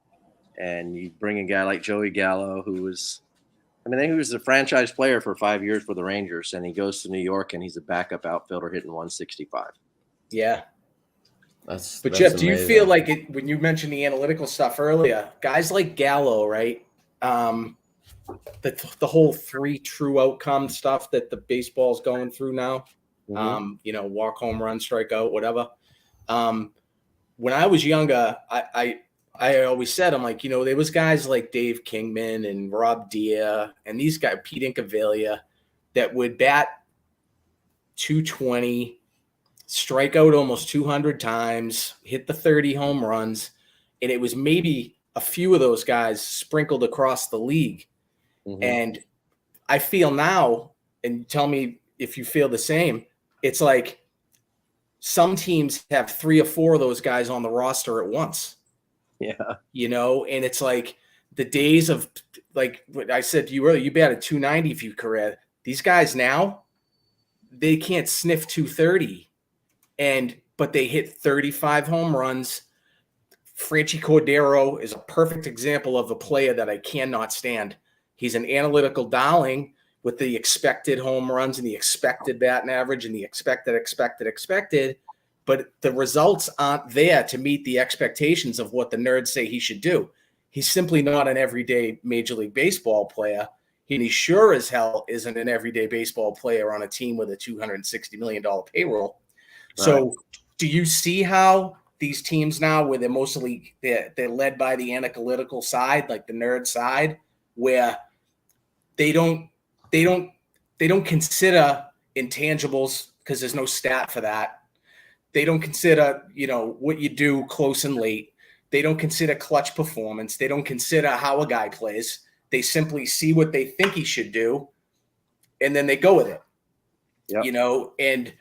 And you bring a guy like Joey Gallo, he was a franchise player for 5 years for the Rangers, and he goes to New York and he's a backup outfielder hitting 165. Yeah. That's Jeff, do amazing. you feel like when you mentioned the analytical stuff earlier, guys like Gallo, right? The whole 3 true outcome stuff that the baseball's going through now, walk, home run, strikeout, whatever. When I was younger, I always said, I'm like, there was guys like Dave Kingman and Rob Deere and these guys, Pete Incaviglia, that would bat 220, strike out almost 200 times, hit the 30 home runs. And it was maybe a few of those guys sprinkled across the league. And I feel now, and tell me if you feel the same, it's like some teams have 3 or 4 of those guys on the roster at once. Yeah. And it's like the days of, like what I said to you earlier, you batted 290 for your career. These guys now, they can't sniff 230, but they hit 35 home runs. Franchi Cordero is a perfect example of a player that I cannot stand. He's an analytical darling with the expected home runs and the expected batting average and the expected. But the results aren't there to meet the expectations of what the nerds say he should do. He's simply not an everyday Major League Baseball player. And he sure as hell isn't an everyday baseball player on a team with a $260 million payroll. Right. So do you see how these teams now, where they're led by the analytical side, like the nerd side, where they don't consider intangibles because there's no stat for that. They don't consider, what you do close and late. They don't consider clutch performance. They don't consider how a guy plays. They simply see what they think he should do, and then they go with it. Yep. And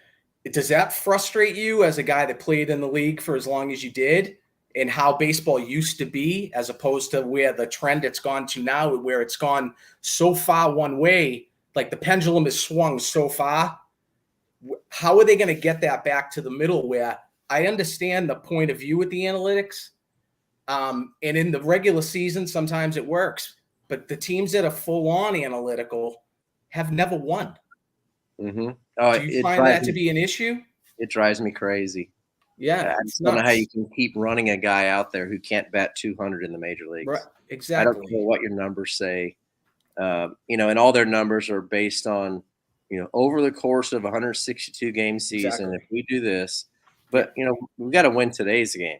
does that frustrate you as a guy that played in the league for as long as you did, and how baseball used to be, as opposed to where the trend it's gone to now, where it's gone so far one way, like the pendulum has swung so far? How are they going to get that back to the middle, where I understand the point of view with the analytics, and in the regular season, sometimes it works, but the teams that are full on analytical have never won. Mm-hmm. Do you find that to be an issue? It drives me crazy. Yeah. I don't know how you can keep running a guy out there who can't bat 200 in the major leagues. Right. Exactly. I don't know what your numbers say. And all their numbers are based on, over the course of a 162 game season, exactly. If we do this, but we've got to win today's game.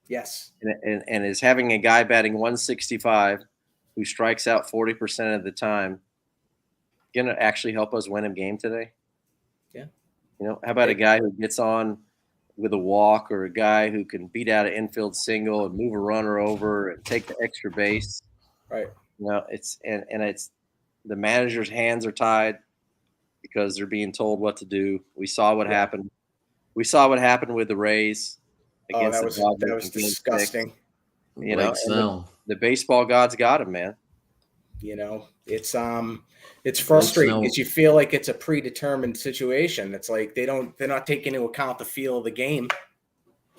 Yes. And is having a guy batting 165 who strikes out 40% of the time going to actually help us win a game today? Yeah. You know, how about a guy who gets on with a walk, or a guy who can beat out an infield single and move a runner over and take the extra base? Right. You know, it's the manager's hands are tied because they're being told what to do. We saw what happened. We saw what happened with the Rays against that the was Dodgers in Game 6. disgusting. You know, Blake Snell. the baseball gods got him, man. You know, it's frustrating Snell. because you feel like it's a predetermined situation. It's like they're not taking into account the feel of the game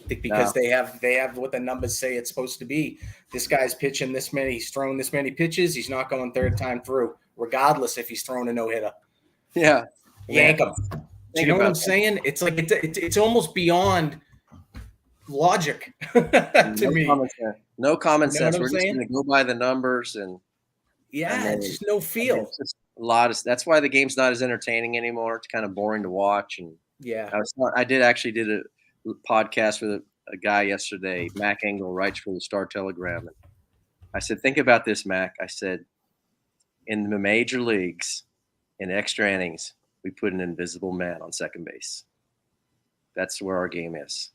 because they have what the numbers say it's supposed to be. This guy's pitching this many, he's thrown this many pitches, he's not going third time through, regardless if he's thrown a no-hitter. Yeah. Yank him. Do you know what I'm saying? It's like it's almost beyond logic to me. No common sense. what I'm We're just saying? going to go by the numbers and It's just no feel. it's just a lot of. That's why the game's not as entertaining anymore. It's kind of boring to watch. And I did a podcast with a guy yesterday. Mac Engel writes for the Star Telegram, and I said, "Think about this, Mac." I said, "In the major leagues, in extra innings, we put an invisible man on second base. That's where our game is."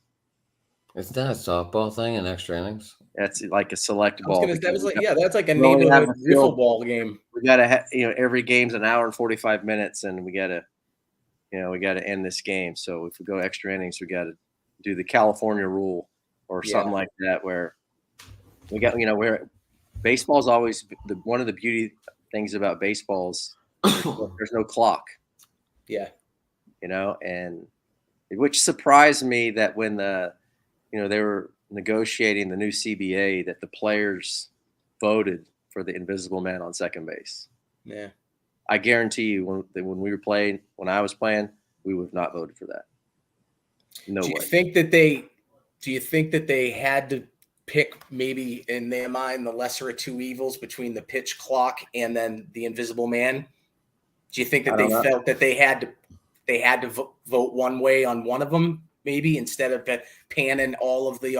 It's not a softball thing in extra innings. That's like a select ball. That's like a we only have neighborhood a field. wiffle ball game. We gotta, every game's an hour and 45 minutes, and we gotta end this game. So if we go extra innings, we gotta do the California rule or something like that, where we got, where baseball's always one of the beauty things about baseball's there's no clock. Yeah. And which surprised me that when they were negotiating the new CBA, that the players voted for the invisible man on second base. Yeah. I guarantee you when I was playing, we would have not voted for that. No way. Do you think that they had to pick, maybe in their mind, the lesser of two evils between the pitch clock and then the invisible man? Do you think that they felt that they had to vote one way on one of them, maybe, instead of panning all the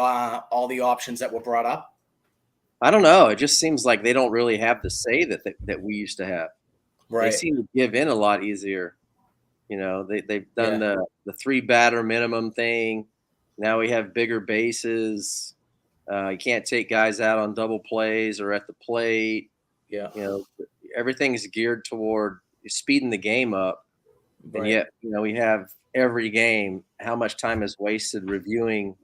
options that were brought up? I don't know. It just seems like they don't really have the say that we used to have. Right. They seem to give in a lot easier. They've done the 3-batter minimum thing. Now we have bigger bases. You can't take guys out on double plays or at the plate. Yeah. Everything is geared toward speeding the game up. Right. And yet, we have every game, how much time is wasted reviewing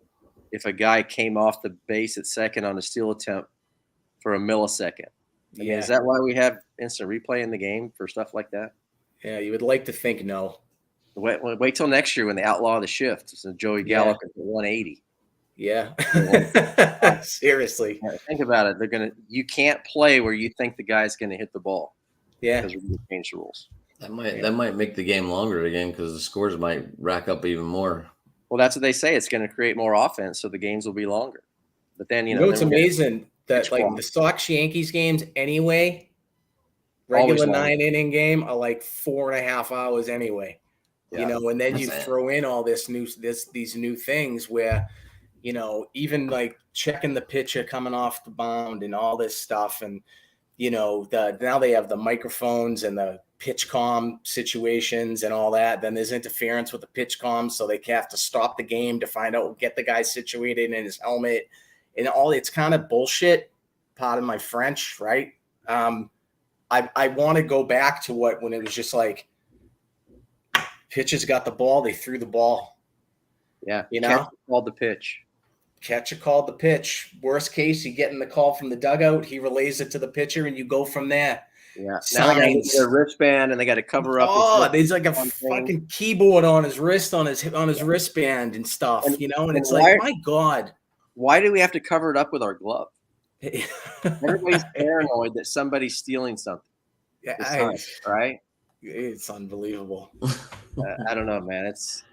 if a guy came off the base at second on a steal attempt for a millisecond. I mean, is that why we have instant replay in the game for stuff like that? Yeah, you would like to think no. Wait till next year when they outlaw the shift. So Joey Gallo can hit 180. Yeah. Seriously. Think about it. You can't play where you think the guy's going to hit the ball. Yeah. Because we're going to change the rules. That might make the game longer again because the scores might rack up even more. Well, that's what they say. It's going to create more offense, so the games will be longer. But then, it's amazing that the Sox-Yankees games anyway, regular 9-inning game, are like 4.5 hours anyway. Yeah. And then you throw in all these new things where, even like checking the pitcher coming off the mound and all this stuff, and now they have the microphones and the pitch comm situations and all that. Then there's interference with the pitch comm, so they have to stop the game to find out, get the guy situated in his helmet, and all. It's kind of bullshit. Pardon my French, right? I want to go back to when it was just like pitchers got the ball, they threw the ball. Yeah, called the pitch. Catcher called the pitch. Worst case, you get in the call from the dugout. He relays it to the pitcher, and you go from there. Yeah. Now they got to get a wristband, and they got to cover up. Oh, there's like a fucking keyboard on his wrist, on his wristband and stuff, and it's like, my God. Why do we have to cover it up with our glove? Everybody's paranoid that somebody's stealing something. Yeah, right? It's unbelievable. I don't know, man. It's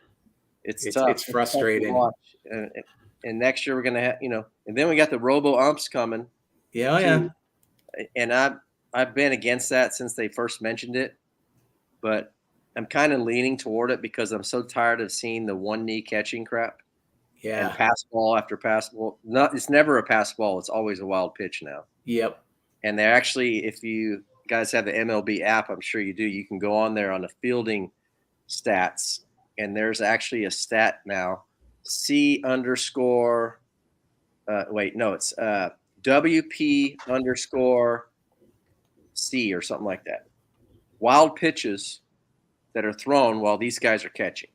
tough. It's frustrating. And next year we're gonna have, and then we got the robo umps coming. Yeah. And I've been against that since they first mentioned it, but I'm kind of leaning toward it because I'm so tired of seeing the one knee catching crap. Yeah. And pass ball after pass ball. It's never a pass ball. It's always a wild pitch now. Yep. And they're actually, if you guys have the MLB app, I'm sure you do, you can go on there on the fielding stats and there's actually a stat now. C underscore. It's WP underscore C or something like that. Wild pitches that are thrown while these guys are catching.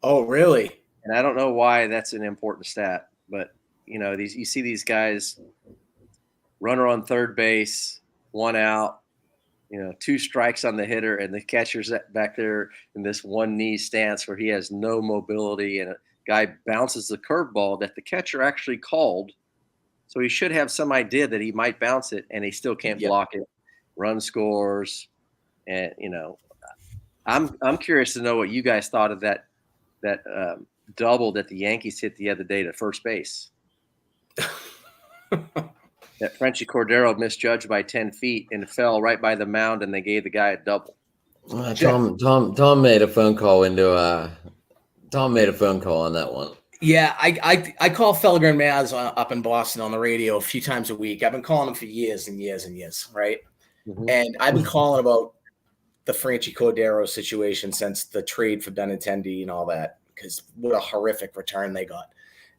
Oh, really? And I don't know why that's an important stat, but you see these guys, runner on third base, 1 out, 2 strikes on the hitter, and the catcher's back there in this one knee stance where he has no mobility, and a guy bounces the curveball that the catcher actually called. So he should have some idea that he might bounce it, and he still can't block it. Run scores, and I'm curious to know what you guys thought of that double that the Yankees hit the other day to first base. That Frenchie Cordero misjudged by 10 feet and fell right by the mound, and they gave the guy a double. Tom made a phone call Tom made a phone call on that one. Yeah, I call Felger Maz up in Boston on the radio a few times a week. I've been calling him for years and years and years, right? Mm-hmm. And I've been calling about the Franchi Cordero situation since the trade for Benintendi and all that, because what a horrific return they got.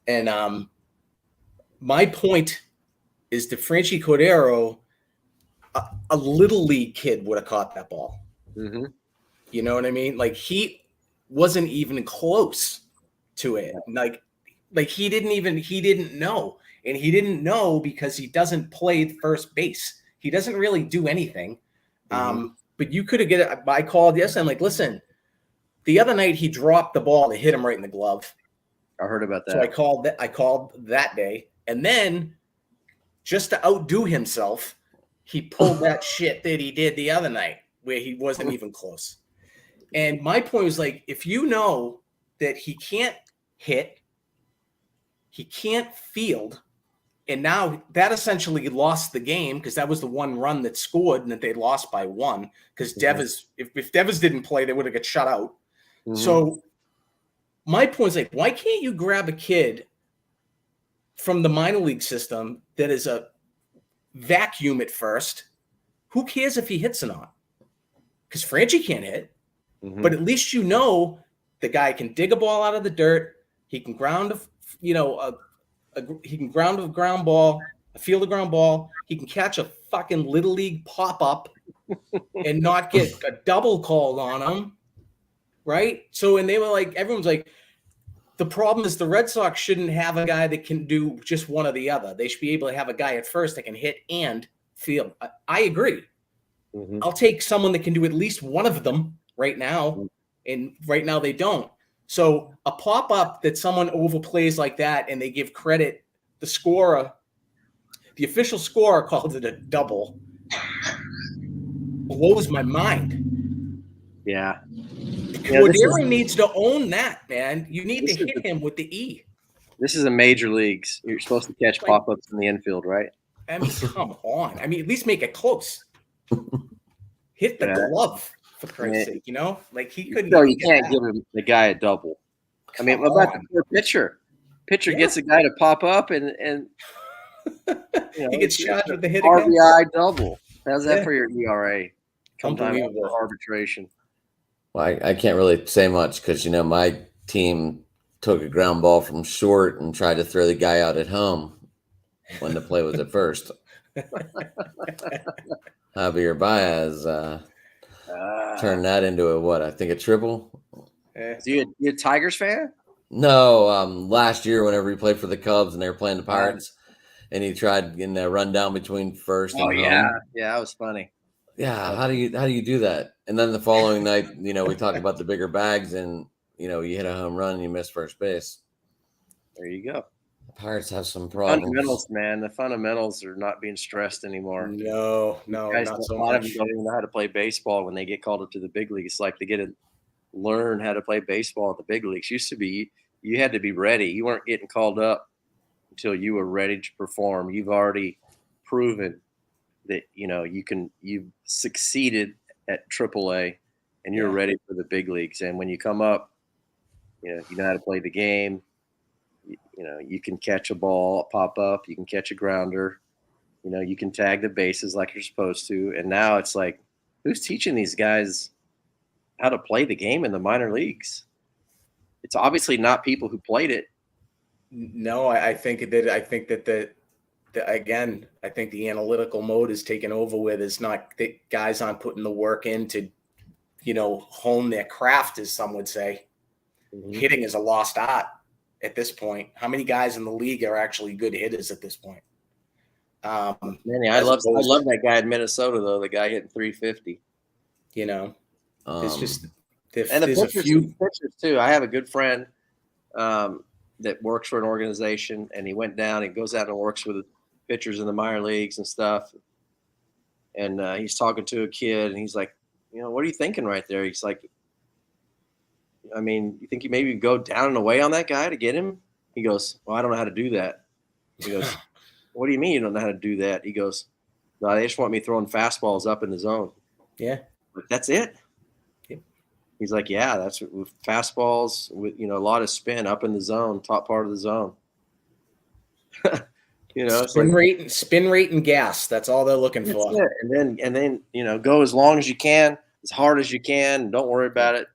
And my point is that Franchi Cordero, a little league kid would have caught that ball. Mm-hmm. You know what I mean? Like, he wasn't even close to it. Like he didn't know. And he didn't know because he doesn't play first base. He doesn't really do anything. Mm-hmm. But you could have I called yesterday. I'm like, listen, the other night he dropped the ball to hit him right in the glove. I heard about that. So I called that day. And then just to outdo himself, he pulled that shit that he did the other night where he wasn't even close. And my point was, like, if you know that he can't hit, he can't field, and now that essentially lost the game because that was the one run that scored and that they lost by 1 because Devers, if Devers didn't play, they would have got shut out. Mm-hmm. So my point is, like, why can't you grab a kid from the minor league system that is a vacuum at first? Who cares if he hits or not? Because Franchi can't hit. Mm-hmm. But at least the guy can dig a ball out of the dirt. He can ground he can ground a ground ball, a field of ground ball. He can catch a fucking little league pop up and not get a double called on him, right? So, and they were like, everyone's like, the problem is the Red Sox shouldn't have a guy that can do just one or the other. They should be able to have a guy at first that can hit and field. I agree. Mm-hmm. I'll take someone that can do at least one of them right now, and right now they don't. So a pop-up that someone overplays like that and they give credit, the scorer, the official scorer calls it a double, blows my mind. Yeah. Cordero needs to own that, man. You need to hit him with the E. This is a major leagues. You're supposed to catch pop-ups in the infield, right? I mean, come on. I mean, at least make it close. Hit the glove, for Christ's sake, Like, he couldn't. No, you can't give him the guy a double. I mean, what about the pitcher? Pitcher gets a guy to pop up and he gets charged with the hit. RBI double. How's that for your ERA? Come time for arbitration. Well, I can't really say much because, my team took a ground ball from short and tried to throw the guy out at home when the play was at first. Javier Baez turned that into a triple. Is you a Tigers fan? No, last year whenever he played for the Cubs and they were playing the Pirates, and he tried getting that run down between first and home. Yeah, that was funny. Yeah, how do you do that? And then the following night, we talk about the bigger bags, and you hit a home run and you miss first base. There you go. The Pirates have some problems. Fundamentals, man. The fundamentals are not being stressed anymore. No, guys, not so much. A lot of them don't even know how to play baseball when they get called up to the big leagues. It's like they get to learn how to play baseball at the big leagues. Used to be you had to be ready. You weren't getting called up until you were ready to perform. You've already proven that you've succeeded at AAA and you're ready for the big leagues. And when you come up, you know how to play the game. You can catch a ball, pop up, you can catch a grounder, you can tag the bases like you're supposed to. And now it's like, who's teaching these guys how to play the game in the minor leagues. It's obviously not people who played it. No, I think it did. I think that again, I think the analytical mode is taken over with. It's not that guys aren't putting the work in to, hone their craft, as some would say. Mm-hmm. Hitting is a lost art at this point. How many guys in the league are actually good hitters at this point? Manny, I love that guy in Minnesota though. The guy hitting 350. It's just and the there's a few pitchers too. I have a good friend that works for an organization, and he went down. He goes out and works with pitchers in the minor leagues and stuff. And he's talking to a kid, and he's like, what are you thinking right there? He's like, I mean, you think you maybe go down and away on that guy to get him? He goes, well, I don't know how to do that. He goes, what do you mean you don't know how to do that? He goes, no, they just want me throwing fastballs up in the zone. Yeah. But that's it. Yep. He's like, yeah, that's with fastballs with, a lot of spin up in the zone, top part of the zone. Spin rate and gas. That's all they're looking for. It. And then, go as long as you can, as hard as you can. Don't worry about it.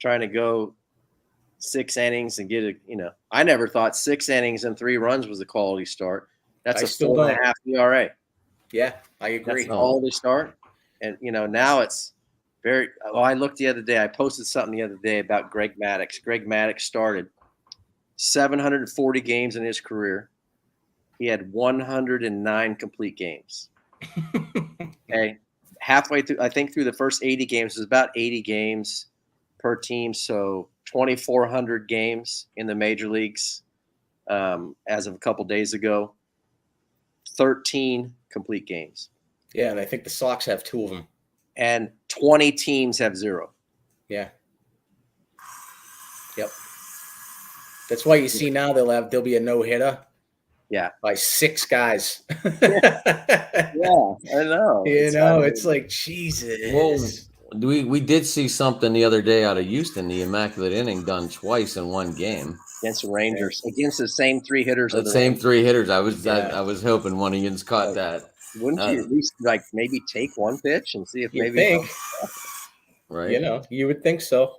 Trying to go 6 innings and get I never thought 6 innings and 3 runs was a quality start. That's a 4.5 ERA. Yeah, I agree. That's a quality start. And, now it's very – I looked the other day. I posted something the other day about Greg Maddux. Greg Maddux started 740 games in his career. He had 109 complete games. Okay. Halfway through, I think through the first 80 games, it was about 80 games per team. So 2,400 games in the major leagues as of a couple days ago. 13 complete games. Yeah, and I think the Sox have 2 of them. And 20 teams have 0. Yeah. Yep. That's why you see now there'll be a no-hitter. Yeah. By 6 guys. Yeah, I know. It's like, Jesus. Well, we did see something the other day out of Houston, the immaculate inning done twice in one game. Against the Rangers. Against the same 3 hitters. The same 3 hitters. I was hoping one of you caught that. Wouldn't you at least maybe take one pitch and see if you maybe think. Right. You would think so.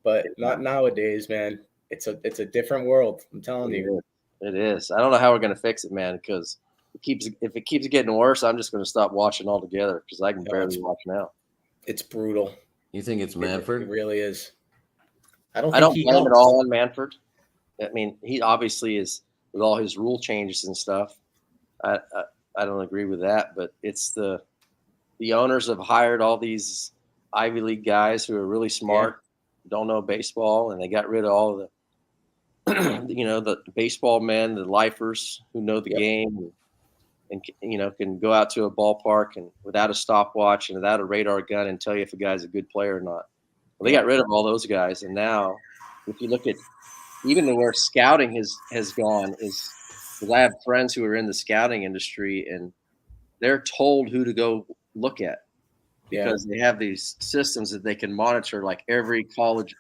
But not nowadays, man. It's a different world. I'm telling you. It is. I don't know how we're going to fix it, man, because if it keeps getting worse, I'm just going to stop watching altogether because I can barely watch now. It's brutal. You think it's Manfred? It really is. I don't blame it all on Manfred. I mean, he obviously is with all his rule changes and stuff. I don't agree with that, but it's the owners have hired all these Ivy League guys who are really smart, don't know baseball, and they got rid of all of the the baseball men, the lifers who know the game and can go out to a ballpark and without a stopwatch and without a radar gun and tell you if a guy's a good player or not. Well, they got rid of all those guys, and now if you look at even where scouting has gone, is I have friends who are in the scouting industry and they're told who to go look at because they have these systems that they can monitor like every college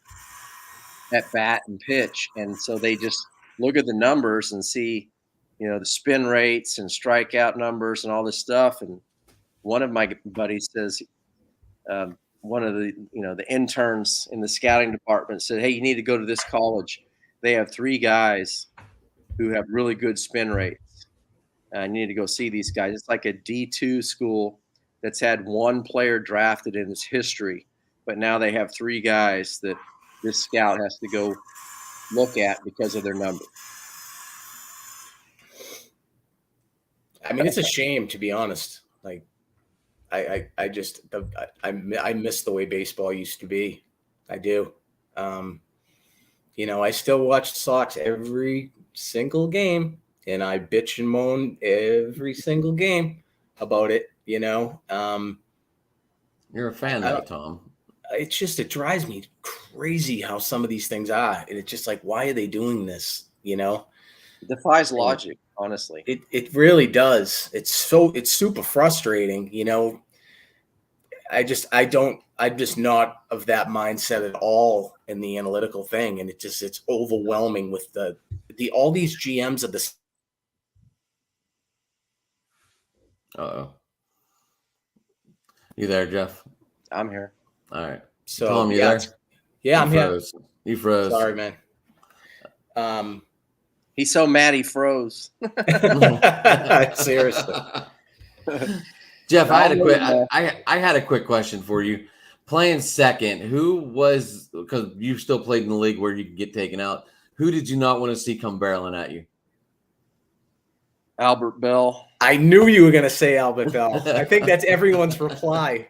at bat and pitch, and so they just look at the numbers and see, the spin rates and strikeout numbers and all this stuff. And one of my buddies says, one of the the interns in the scouting department said, "Hey, you need to go to this college. They have 3 guys who have really good spin rates. You need to go see these guys. It's like a D2 school that's had 1 player drafted in its history, but now they have 3 guys that this scout has to go look at because of their number." I mean, it's a shame, to be honest. Like, I miss the way baseball used to be. I do. I still watch the Sox every single game, and I bitch and moan every single game about it. You're a fan, though, Tom. It drives me crazy how some of these things are. And it's just like, why are they doing this? It defies logic, honestly. It really does. It's super frustrating. I'm just not of that mindset at all in the analytical thing. And it's overwhelming with all these GMs of this. Uh-oh. You there, Jeff? I'm here. All right. So Tom, you yeah, there? it's- yeah, I'm You here. froze. You froze. Sorry, man. He's so mad he froze. Seriously. Jeff, I had a I'll quick. leave I had a quick question for you. Playing second, who was, because you still played in the league where you could get taken out? Who did you not want to see come barreling at you? Albert Bell. I knew you were going to say Albert Bell. I think that's everyone's reply.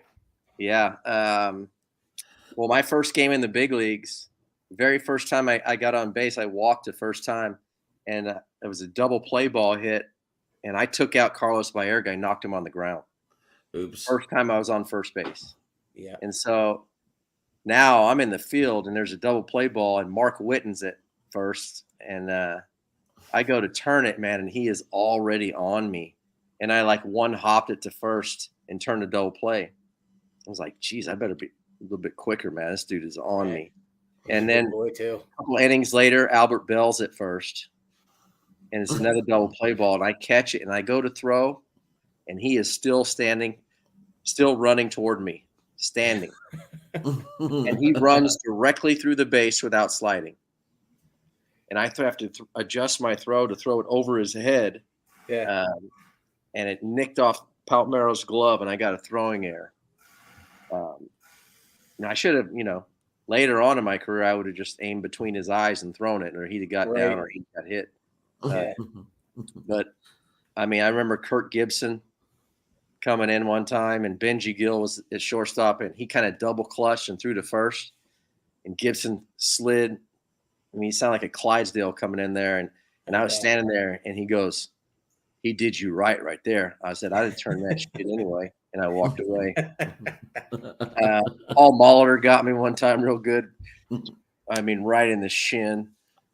Yeah. Well, my first game in the big leagues, very first time I got on base, I walked the first time, and it was a double play ball hit, and I took out Carlos Baerga. I knocked him on the ground. Oops. First time I was on first base. Yeah. And so now I'm in the field, and there's a double play ball, and Mark Witten's at first, and I go to turn it, man, and he is already on me. And I like one hopped it to first and turned a double play. I was like, geez, I better be a little bit quicker, man. This dude is on me. And then boy too. a couple innings later, Albert Bell's at first. And it's another double play ball. And I catch it and I go to throw. And he is still standing, still running toward me, standing. And he runs directly through the base without sliding. And I have to adjust my throw to throw it over his head. Yeah. And it nicked off Palmero's glove, and I got a throwing error. Now I should have, later on in my career, I would have just aimed between his eyes and thrown it, or he'd have got down, or he got hit. But I mean, I remember Kirk Gibson coming in one time, and Benji Gill was at shortstop, and he kind of double clutched and threw to first, and Gibson slid. I mean, he sounded like a Clydesdale coming in there, and I was standing there, and he goes, "He did you right there." I said, "I didn't turn that shit anyway," and I walked away. Paul Molitor got me one time real good. I mean, right in the shin.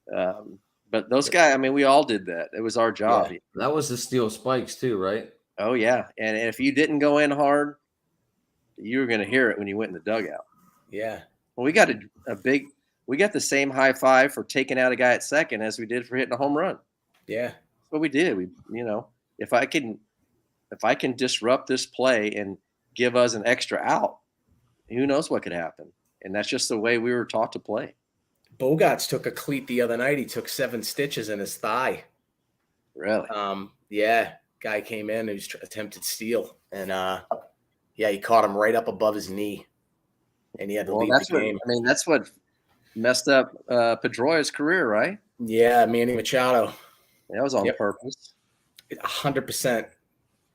But those guys, I mean, we all did that. It was our job. Yeah, that was the steel spikes too, right? Oh, yeah. And if you didn't go in hard, you were going to hear it when you went in the dugout. Yeah. Well, we got we got the same high five for taking out a guy at second as we did for hitting a home run. Yeah. That's what we did. We, if I can disrupt this play and give us an extra out, who knows what could happen? And that's just the way we were taught to play. Bogarts took a cleat the other night. He took 7 stitches in his thigh. Really? Yeah. Guy came in and he was attempted steal. And he caught him right up above his knee. And he had to leave the game. That's what messed up Pedroia's career, right? Yeah, Manny Machado. That was on purpose. 100%.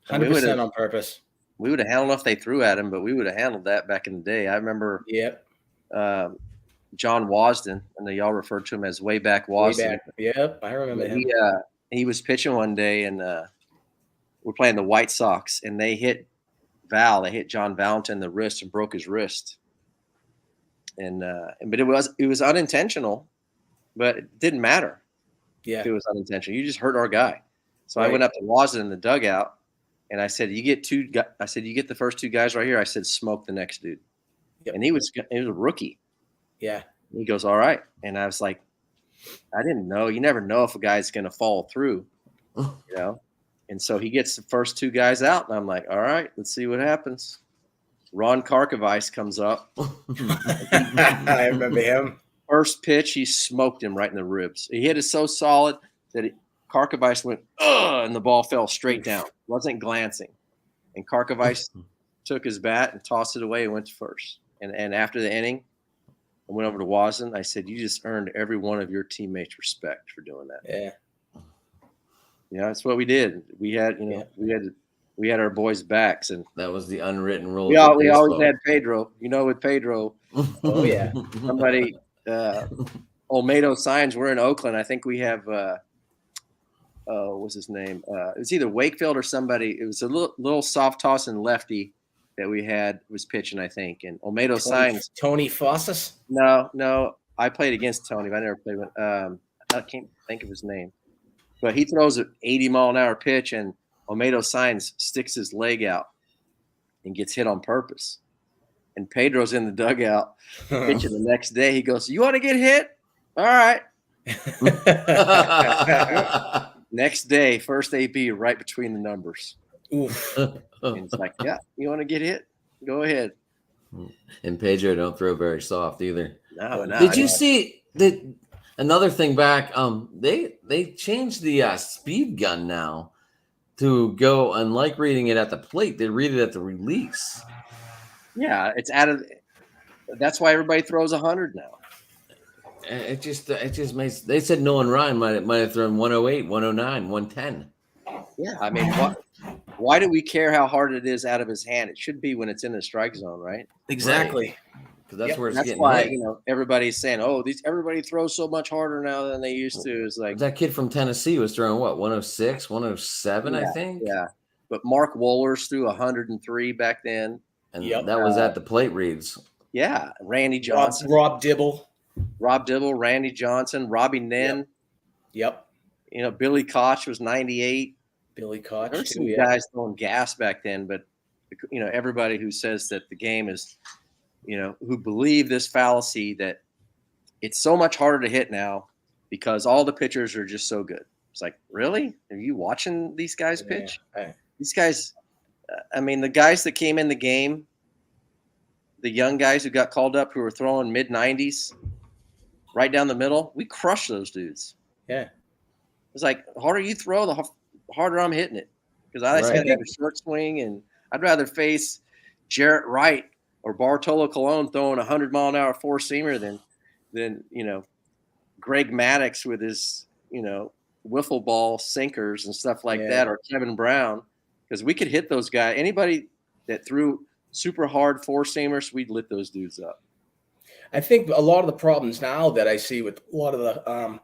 100% on purpose. We would have handled if they threw at him, but we would have handled that back in the day. I remember John Wasden, and y'all referred to him as way back Wasden. Yep, I remember him. He was pitching one day, and we're playing the White Sox, and they hit John Valentin in the wrist and broke his wrist. But it was unintentional, but it didn't matter. Yeah, if it was unintentional. You just hurt our guy. So I went up to Wasden in the dugout, and I said, "You get the first 2 guys right here." I said, "Smoke the next dude." Yep. And he was a rookie. Yeah. And he goes, "All right." And I was like, I didn't know. You never know if a guy's going to follow through, And so he gets the first 2 guys out, and I'm like, "All right, let's see what happens." Ron Karkovice comes up. I remember him. First pitch, he smoked him right in the ribs. He hit it so solid that Karkovice went, "Ugh," and the ball fell straight down. Wasn't glancing. And Karkovice took his bat and tossed it away and went to first. And after the inning, I went over to Wasden. I said, "You just earned every one of your teammates' respect for doing that." Yeah. That's what we did. We had, we had our boys' backs, and that was the unwritten rule. We always had Pedro. With Pedro, oh yeah, somebody, Olmedo Signs. We're in Oakland. I think we have, what's his name? It was either Wakefield or somebody. It was a little soft tossing lefty that we had was pitching, I think. And Olmedo Signs. Tony Fossas? No. I played against Tony, but I never played with. I can't think of his name. But he throws an 80-mile-an-hour pitch, and Olmedo Signs sticks his leg out and gets hit on purpose. And Pedro's in the dugout pitching the next day. He goes, "You want to get hit? All right." Next day, first AB right between the numbers. Oof. And it's like, "Yeah, you want to get hit? Go ahead." And Pedro don't throw very soft either. No. Did you see that? Another thing back, they changed the speed gun now to go, unlike reading it at the plate, they read it at the release. Yeah, it's out of. That's why everybody throws 100 now. It just makes. They said Nolan Ryan might have thrown 108, 109, 110. Yeah, I mean, why do we care how hard it is out of his hand? It should be when it's in the strike zone, right? Exactly. Because that's where it's That's getting why hit. everybody's saying, "Oh, everybody throws so much harder now than they used to." It's like That kid from Tennessee was throwing what, 106, 107, I think. Yeah, but Mark Wohlers threw 103 back then. And that was at the plate reads. Yeah, Randy Johnson, Rob Dibble, Randy Johnson, Robbie Nen. Yep. Billy Koch was 98. Billy Koch. There's some guys throwing gas back then, but everybody who says that the game is, who believe this fallacy that it's so much harder to hit now because all the pitchers are just so good. It's like, really? Are you watching these guys pitch? Yeah. These guys, the guys that came in the game, the young guys who got called up who were throwing mid-90s right down the middle, we crushed those dudes. Yeah. It's like, the harder you throw, the harder I'm hitting it. Because I just got to have a short swing, and I'd rather face Jarrett Wright or Bartolo Colon throwing 100-mile-an-hour four-seamer than Greg Maddux with his, wiffle ball sinkers and stuff like that, or Kevin Brown. Because we could hit those guys. Anybody that threw super hard four-seamers, we'd lit those dudes up. I think a lot of the problems now that I see with a lot of the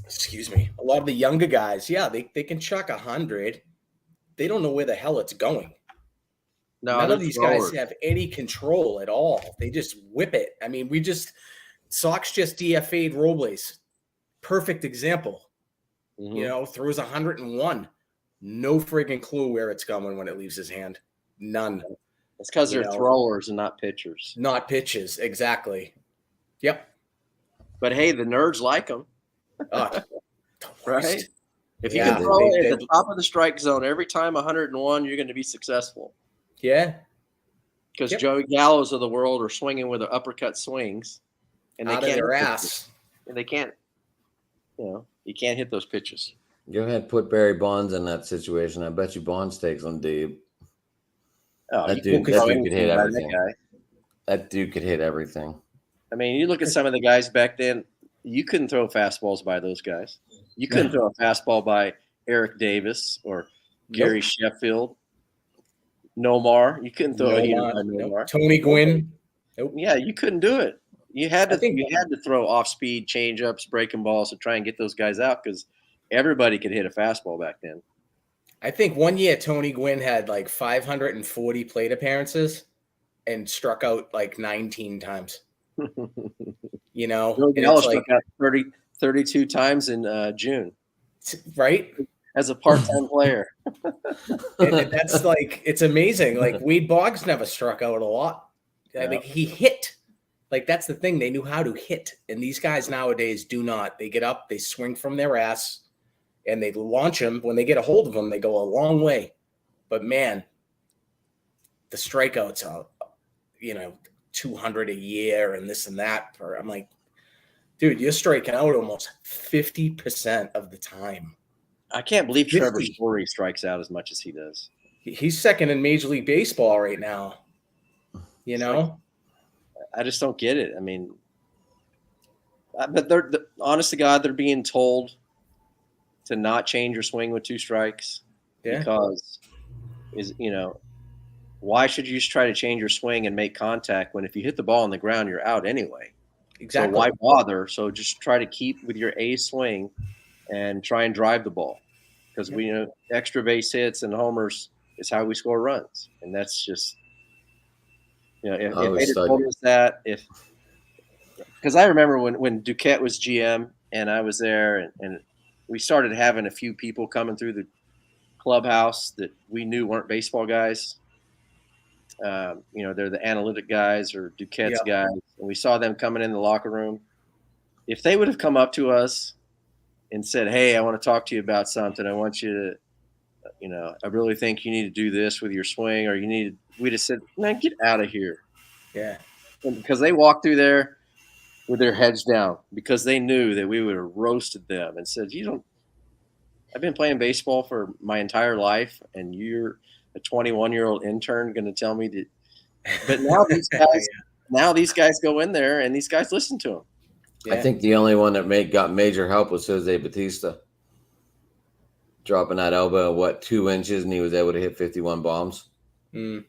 excuse me, a lot of the younger guys, they can chuck 100. They don't know where the hell it's going. No, none of these guys have any control at all. They just whip it. I mean, Sox just DFA'd Robles. Perfect example. Mm-hmm. Throws 101. No friggin' clue where it's going when it leaves his hand. None. It's because they're throwers and not pitchers. Not pitches, exactly. Yep. But hey, the nerds like them. Right? If you can throw it at the top of the strike zone every time 101, you're going to be successful. Yeah. Because Joey Gallows of the world are swinging with their uppercut swings, and they out can't of their ass. And they can't. You can't hit those pitches. Go ahead, put Barry Bonds in that situation. I bet you Bonds takes on Dave. Oh, that dude could hit everything. That dude could hit everything. I mean, you look at some of the guys back then. You couldn't throw fastballs by those guys. You couldn't throw a fastball by Eric Davis or Gary Sheffield. Nomar. You couldn't throw a by Nomar. Tony Gwynn. Nope. Yeah, you couldn't do it. You had to throw off-speed change-ups, breaking balls to try and get those guys out because everybody could hit a fastball back then. I think one year Tony Gwynn had like 540 plate appearances and struck out like 19 times. Joey Gallo struck out 32 times in June. Right? As a part-time player. And that's like, it's amazing. Like Wade Boggs never struck out a lot. I think he hit. Like that's the thing. They knew how to hit. And these guys nowadays do not. They get up, they swing from their ass, and they launch them. When they get a hold of them, they go a long way. But man, the strikeouts are, 200 a year and this and that. I'm like, dude, you're striking out almost 50% of the time. I can't believe Trevor Story strikes out as much as he does. He's second in Major League Baseball right now. I just don't get it. I mean, but honest to God, they're being told to not change your swing with two strikes because why should you just try to change your swing and make contact when if you hit the ball on the ground, you're out anyway? Exactly. So why bother? So just try to keep with your A swing and try and drive the ball because we know extra base hits and homers is how we score runs. And that's just, if they had told us that, because I remember when Duquette was GM and I was there and we started having a few people coming through the clubhouse that we knew weren't baseball guys. They're the analytic guys or Duquette's guys. And we saw them coming in the locker room. If they would have come up to us and said, "Hey, I want to talk to you about something. I want you I really think you need to do this with your swing, or we just said, man, get out of here. Yeah. And because they walked through there with their heads down because they knew that we would have roasted them and said, I've been playing baseball for my entire life, and you're a 21-year-old intern going to tell me that. But now these guys go in there and these guys listen to them. I think the only one that got major help was Jose Batista. Dropping that elbow, 2 inches, and he was able to hit 51 bombs. Yeah,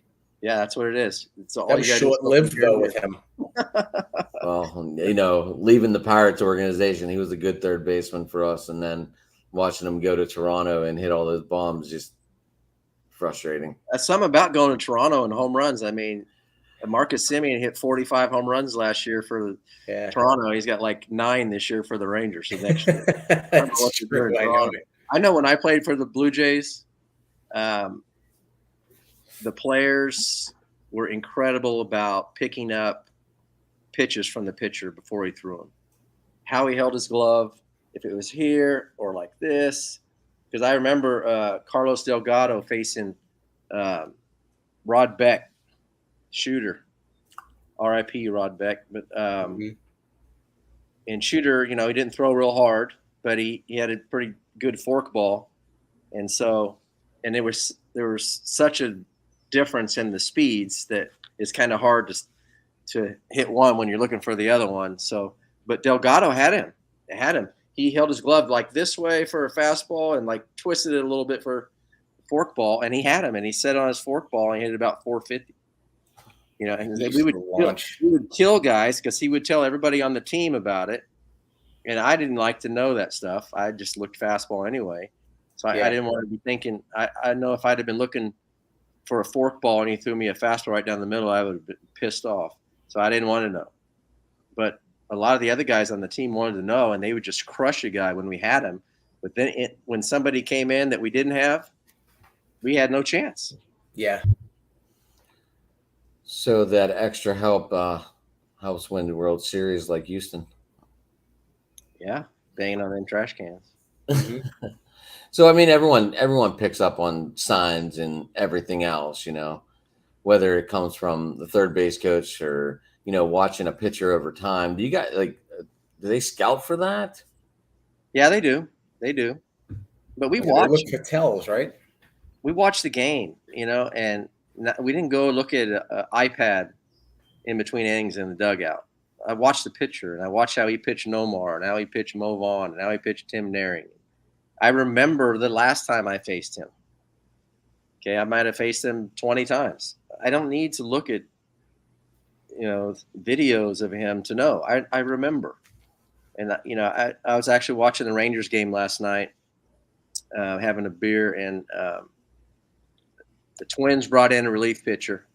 that's what it is. It's all That was short-lived, though, with him. Well, leaving the Pirates organization, he was a good third baseman for us, and then watching him go to Toronto and hit all those bombs, just frustrating. That's something about going to Toronto and home runs. I mean, Marcus Semien hit 45 home runs last year for Toronto. He's got like 9 this year for the Rangers. So next year. I know when I played for the Blue Jays, the players were incredible about picking up pitches from the pitcher before he threw them. How he held his glove, if it was here or like this. Because I remember Carlos Delgado facing Rod Beck, shooter, R.I.P. Rod Beck. But and shooter, he didn't throw real hard, but he had a pretty good forkball, and there was such a difference in the speeds that it's kind of hard to hit one when you're looking for the other one. So, but Delgado had him. He held his glove like this way for a fastball and like twisted it a little bit for a forkball, and he had him, and he set on his forkball and he hit about 450. And we would kill guys because he would tell everybody on the team about it. And I didn't like to know that stuff. I just looked fastball anyway. So I didn't want to be thinking. I know if I'd have been looking for a forkball and he threw me a fastball right down the middle, I would have been pissed off. So I didn't want to know. But a lot of the other guys on the team wanted to know, and they would just crush a guy when we had him. But then when somebody came in that we didn't have, we had no chance. Yeah. So that extra help helps win the World Series like Houston. Yeah, banging on them trash cans. So I mean, everyone picks up on signs and everything else, whether it comes from the third base coach or watching a pitcher over time. Do you guys do they scout for that? Yeah, they do. But we watch. They look for tells, right? We watch the game, and we didn't go look at an iPad in between innings in the dugout. I watched the pitcher, and I watched how he pitched Nomar, and how he pitched Mo Vaughn, and how he pitched Tim Naring. I remember the last time I faced him. Okay, I might have faced him 20 times. I don't need to look at, videos of him to know. I remember. And, I was actually watching the Rangers game last night, having a beer, and the Twins brought in a relief pitcher.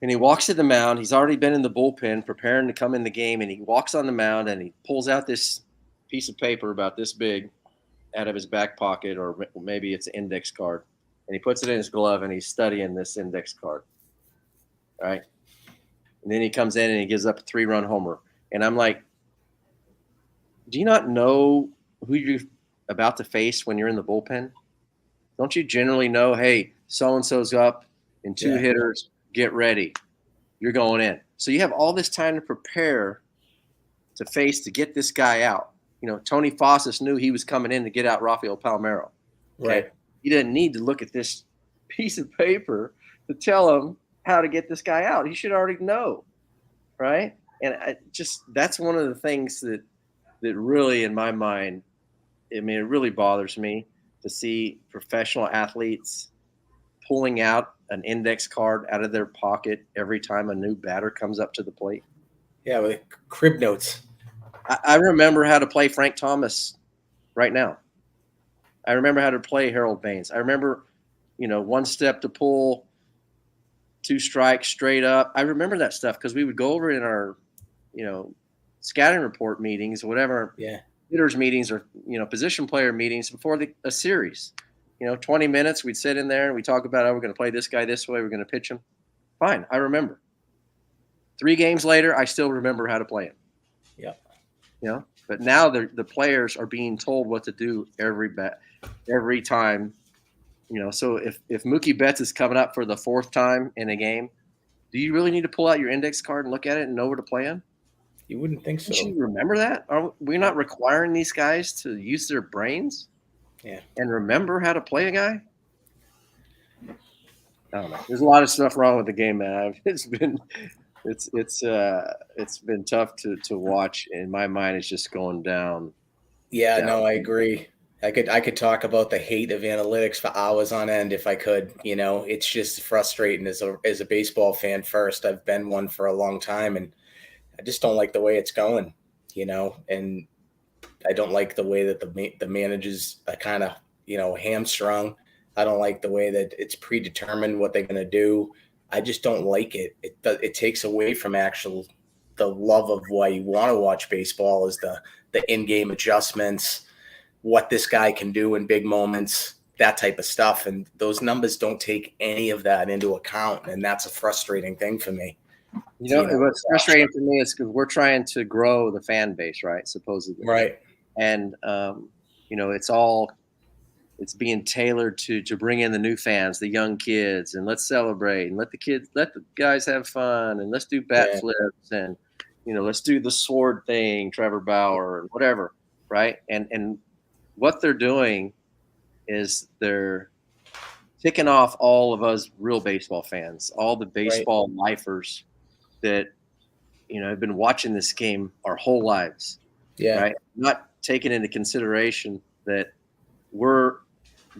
And he walks to the mound. He's already been in the bullpen preparing to come in the game. And he walks on the mound and he pulls out this piece of paper about this big out of his back pocket, or maybe it's an index card. And he puts it in his glove and he's studying this index card. All right. And then he comes in and he gives up a 3-run homer. And I'm like, do you not know who you're about to face when you're in the bullpen? Don't you generally know, hey, so-and-so's up and 2 hitters, get ready. You're going in. So you have all this time to prepare to get this guy out. Tony Fossis knew he was coming in to get out Rafael Palmeiro. Okay? Right. He didn't need to look at this piece of paper to tell him how to get this guy out. He should already know, right? And that's one of the things that really, in my mind, it really bothers me to see professional athletes pulling out an index card out of their pocket every time a new batter comes up to the plate. Yeah, with crib notes. I remember how to play Frank Thomas right now. I remember how to play Harold Baines. I remember, 1 step to pull, 2 strikes straight up. I remember that stuff because we would go over it in our, scouting report meetings or whatever. Yeah. Hitters meetings or, position player meetings before a series. 20 minutes, we'd sit in there and we talk about, we're going to play this guy this way. We're going to pitch him. Fine. I remember. 3 games later, I still remember how to play him. Yeah. But now the players are being told what to do every time. So if Mookie Betts is coming up for the 4th time in a game, do you really need to pull out your index card and look at it and know where to play him? You wouldn't think Don't so. you remember that? Are we not requiring these guys to use their brains? Yeah. And remember how to play a guy? I don't know. There's a lot of stuff wrong with the game, man. It's been tough to watch. In my mind, it's just going down. Yeah, no, I agree. I could talk about the hate of analytics for hours on end if I could. It's just frustrating as a baseball fan first. I've been one for a long time, and I just don't like the way it's going, and I don't like the way that the managers are kind of, hamstrung. I don't like the way that it's predetermined what they're going to do. I just don't like it. It takes away from the love of why you want to watch baseball is the in-game adjustments, what this guy can do in big moments, that type of stuff. And those numbers don't take any of that into account. And that's a frustrating thing for me. What's frustrating for me is because we're trying to grow the fan base, right? Supposedly. Right. And, it's being tailored to bring in the new fans, the young kids, and let's celebrate and let the guys have fun, and let's do bat flips, and let's do the sword thing, Trevor Bauer, and whatever, right? And what they're doing is they're ticking off all of us real baseball fans, all the baseball lifers that have been watching this game our whole lives. Yeah. Right. Not taking into consideration that we're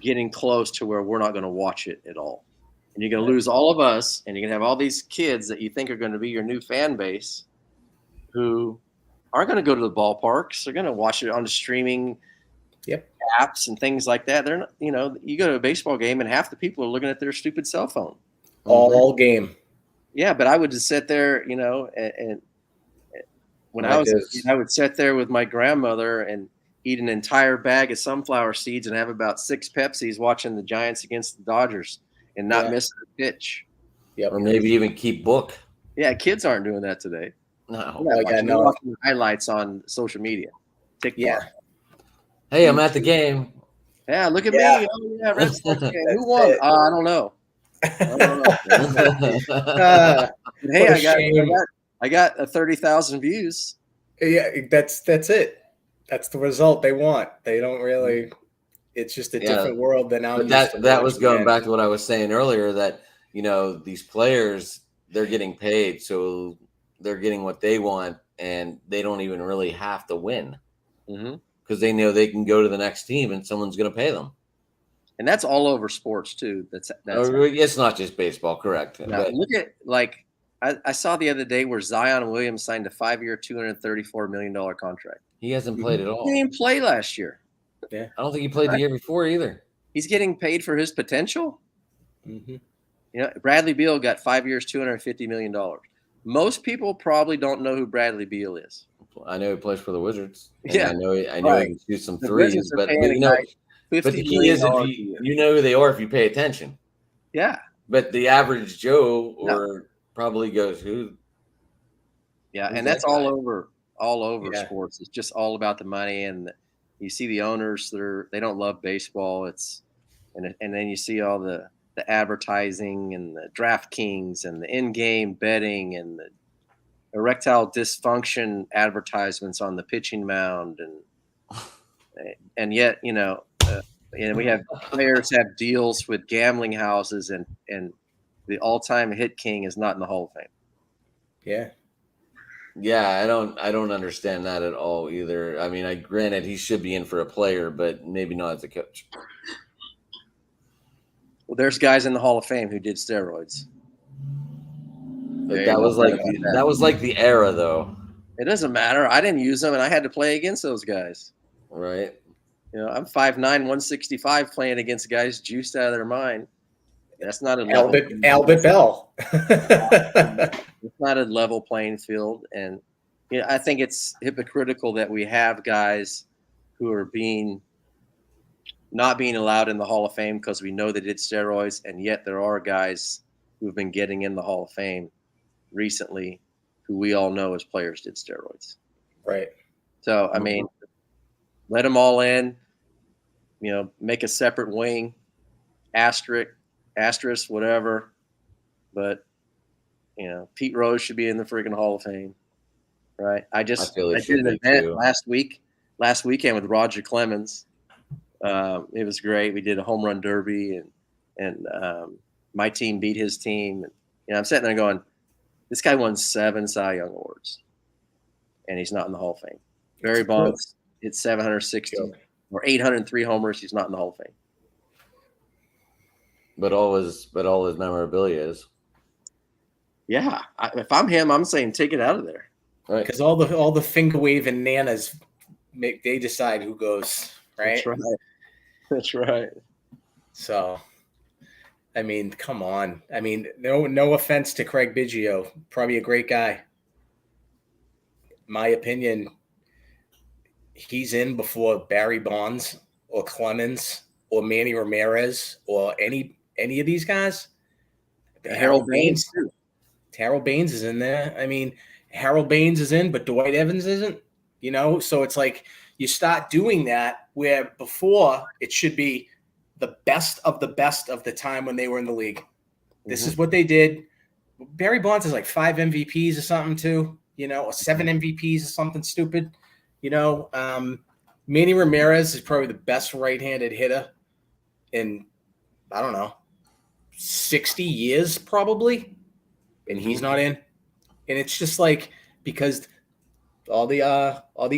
getting close to where we're not going to watch it at all. And you're going to lose all of us, and you're going to have all these kids that you think are going to be your new fan base who aren't going to go to the ballparks. They're going to watch it on the streaming apps and things like that. They're not, you go to a baseball game and half the people are looking at their stupid cell phone. All game. Yeah, but I would just sit there, and when I was a kid, I would sit there with my grandmother and eat an entire bag of sunflower seeds and have about 6 Pepsis watching the Giants against the Dodgers and not miss a pitch. Yep. Or maybe even keep book. Yeah, kids aren't doing that today. No. They're watching highlights on social media. TikTok. Yeah. Hey, I'm at the game. Yeah, look at me. Oh, yeah, Red Sox game. Who won? I don't know. Hey, I got 30,000 views. Yeah, that's it. That's the result they want. They don't really. It's just a different world than now. That was going back to what I was saying earlier. That these players, they're getting paid, so they're getting what they want, and they don't even really have to win because they know they can go to the next team and someone's going to pay them. And that's all over sports too. That's it's not just baseball, correct? No, look at I saw the other day where Zion Williams signed a 5-year, $234 million contract. He hasn't played at all. He didn't play last year. Yeah, I don't think he played the year before either. He's getting paid for his potential. Mm-hmm. Bradley Beal got 5 years, $250 million. Most people probably don't know who Bradley Beal is. I know he plays for the Wizards. Yeah, I know he can shoot some The threes, Wizards are but paying but the key is if you know who they are if you pay attention. Yeah, but the average Joe probably goes who. Yeah, and that's all over sports. It's just all about the money, and you see the owners they don't love baseball. And then you see all the advertising and the DraftKings and the in-game betting and the erectile dysfunction advertisements on the pitching mound, and yet we have players have deals with gambling houses, and the all-time hit king is not in the Hall of Fame. Yeah, I don't understand that at all either. I mean, granted he should be in for a player, but maybe not as a coach. Well, there's guys in the Hall of Fame who did steroids. But that was like the era, though. It doesn't matter. I didn't use them, and I had to play against those guys. Right. I'm 5'9", 165, playing against guys juiced out of their mind. That's not a Albert Bell. It's not a level playing field, and I think it's hypocritical that we have guys who are not being allowed in the Hall of Fame because we know they did steroids, and yet there are guys who've been getting in the Hall of Fame recently who we all know as players did steroids. Right. So I mean, let them all in. You know, make a separate wing, asterisk, whatever. But you know, Pete Rose should be in the freaking Hall of Fame, right? I did an event last weekend with Roger Clemens. It was great. We did a home run derby, and my team beat his team. And, you know, I'm sitting there going, this guy won 7 Cy Young awards, and he's not in the Hall of Fame. Barry Bonds hit 760 or 803 homers. He's not in the Hall of Fame. But all his memorabilia is. Yeah, if I'm him, I'm saying take it out of there. Right. Because all the finger waving nanas they decide who goes, right? That's right. That's right. So, I mean, come on. I mean, no offense to Craig Biggio, probably a great guy. My opinion, he's in before Barry Bonds or Clemens or Manny Ramirez or any of these guys. Harold Baines too. Harold Baines is in there. I mean, Harold Baines is in, but Dwight Evans isn't. You know, so it's like you start doing that where before it should be the best of the time when they were in the league. This is what they did. Barry Bonds has like 5 MVPs or something too, you know, or 7 MVPs or something stupid. You know, Manny Ramirez is probably the best right-handed hitter in, I don't know, 60 years probably, and he's not in. And it's just like because all the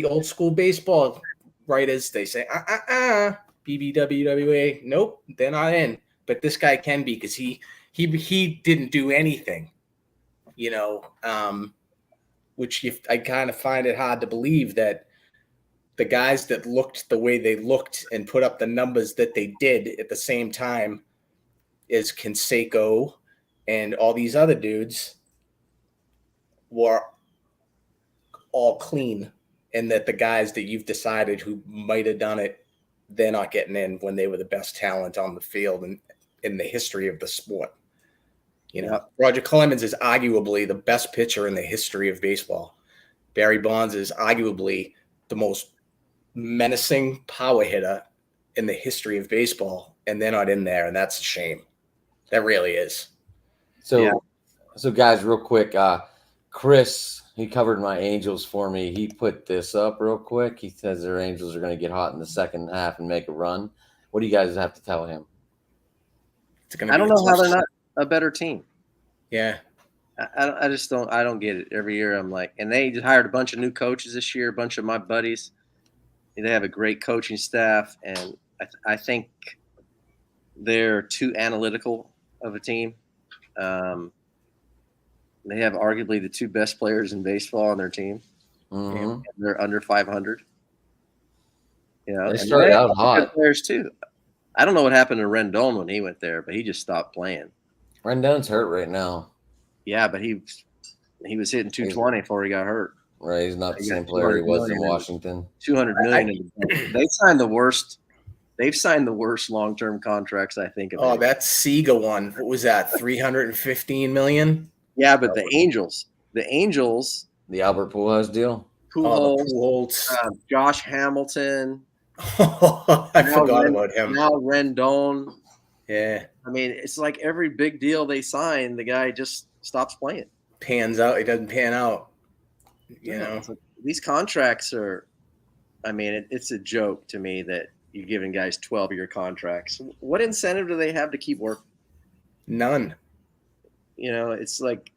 old school baseball writers, they say BBWWA, nope, they're not in. But this guy can be because he didn't do anything, you know. Which I kind of find it hard to believe that the guys that looked the way they looked and put up the numbers that they did at the same time as Canseco and all these other dudes were all clean, and that the guys that you've decided who might have done it, they're not getting in when they were the best talent on the field and in the history of the sport. You know, Roger Clemens is arguably the best pitcher in the history of baseball. Barry Bonds is arguably the most menacing power hitter in the history of baseball, and they're not in there, and that's a shame. That really is. So guys, real quick, Chris, he covered my Angels for me. He put this up real quick. He says their Angels are going to get hot in the second half and make a run. What do you guys have to tell him? I don't know how they're not a better team. Yeah. I just don't. I don't get it. Every year I'm like, and they just hired a bunch of new coaches this year. A bunch of my buddies. They have a great coaching staff, and I think they're too analytical of a team. They have arguably the 2 best players in baseball on their team. Mm-hmm. And they're under 500. You know, they started out hot. Players too. I don't know what happened to Rendon when he went there, but he just stopped playing. Rendon's hurt right now. Yeah, but he was hitting 220 before he got hurt. Right, he's not the same player he was in Washington. $200 million. They signed the worst. They've signed the worst long-term contracts, I think. Oh, that Sega one. What was that? $315 million. Yeah, but the Angels, the Albert Pujols deal. Pujols, Josh Hamilton. I forgot about him. Now Rendon. Yeah. I mean, it's like every big deal they sign, the guy just stops playing. Pans out. He doesn't pan out. You know, like these contracts are. I mean, it's a joke to me that you're giving guys 12-year contracts. What incentive do they have to keep working? None. You know, it's like.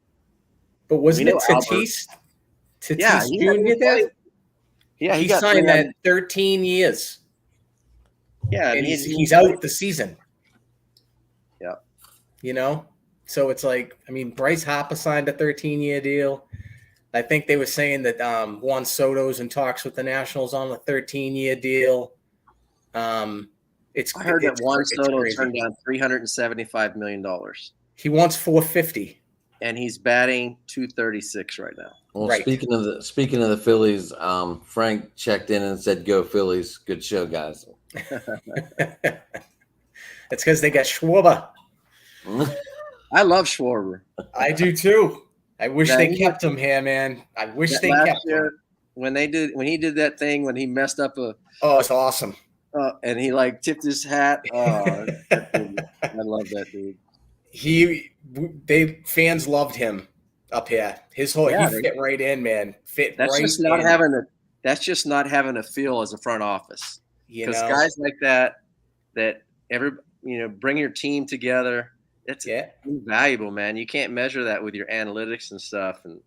But wasn't it Tatis? Tatis Jr. Yeah, he signed that 13 years. Yeah, and he's out the season. Yeah. You know, so it's like, I mean, Bryce Harper signed a 13-year deal. I think they were saying that Juan Soto's in talks with the Nationals on a 13-year deal. I heard that Juan Soto turned down $375 million. He wants $450, and he's batting .236 right now. Well, right. Speaking of the Phillies, Frank checked in and said, "Go Phillies! Good show, guys." It's because they got Schwarber. I love Schwarber. I do too. I wish they kept him here, man. I wish they kept him. when he did that thing when he messed up Oh, it's awesome. and he like tipped his hat. Oh, I love that dude. Fans loved him up here. He fit right in, man. That's just not having a feel as a front office. Because guys like that bring your team together. It's invaluable, man. You can't measure that with your analytics and stuff. And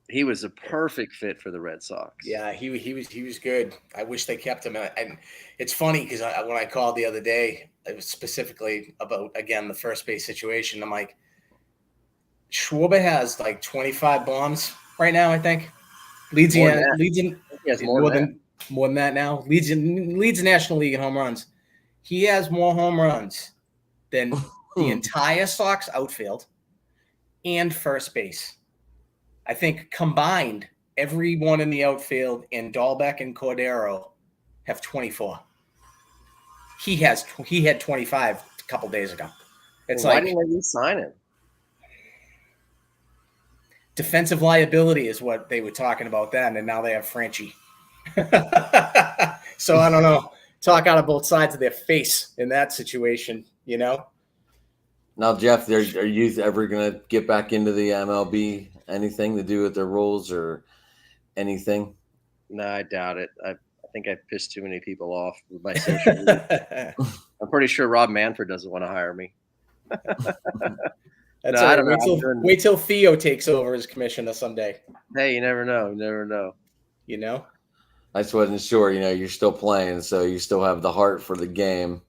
he was a perfect fit for the Red Sox. Yeah, he was good. I wish they kept him. And it's funny because when I called the other day, it was specifically about, again, the first base situation. I'm like, Schwarber has like 25 bombs right now, I think. Leads in more than that now. Leads the National League in home runs. He has more home runs than the entire Sox outfield and first base. I think combined, everyone in the outfield and Dahlbeck and Cordero have 24. He had 25 a couple days ago. It's why didn't they sign him? Defensive liability is what they were talking about then, and now they have Franchi. So I don't know. Talk out of both sides of their face in that situation, you know? Now, Jeff, are you ever going to get back into the MLB? Anything to do with their rules or anything? No, I doubt it. I think I pissed too many people off with my social media. I'm pretty sure Rob Manfred doesn't want to hire me. I don't know. Wait till Theo takes over as commissioner someday. Hey, you never know. You never know. You know? I just wasn't sure. You're still playing, so you still have the heart for the game.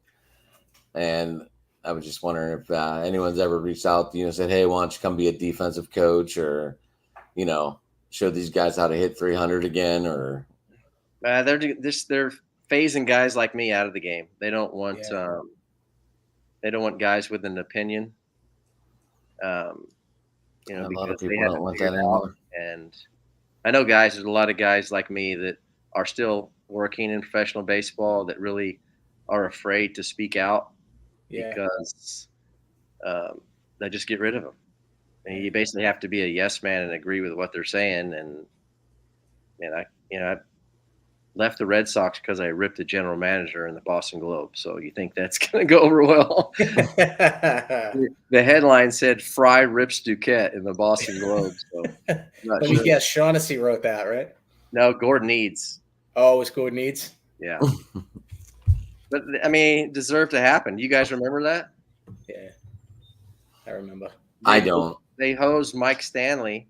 And I was just wondering if anyone's ever reached out to you and said, hey, why don't you come be a defensive coach or, show these guys how to hit 300 again or. They're phasing guys like me out of the game. They don't want guys with an opinion. A lot of people don't want that anymore. And I know there's a lot of guys like me that are still working in professional baseball that really are afraid to speak out because they just get rid of them. And you basically have to be a yes man and agree with what they're saying. And I left the Red Sox because I ripped the general manager in the Boston Globe. So you think that's going to go over well? The headline said Fry rips Duquette in the Boston Globe. So let me guess, Shaughnessy wrote that, right? No, Gordon Eads. Oh, it was Gordon Eads? Yeah. But, it deserved to happen. You guys remember that? Yeah. I remember. I don't. They hosed Mike Stanley.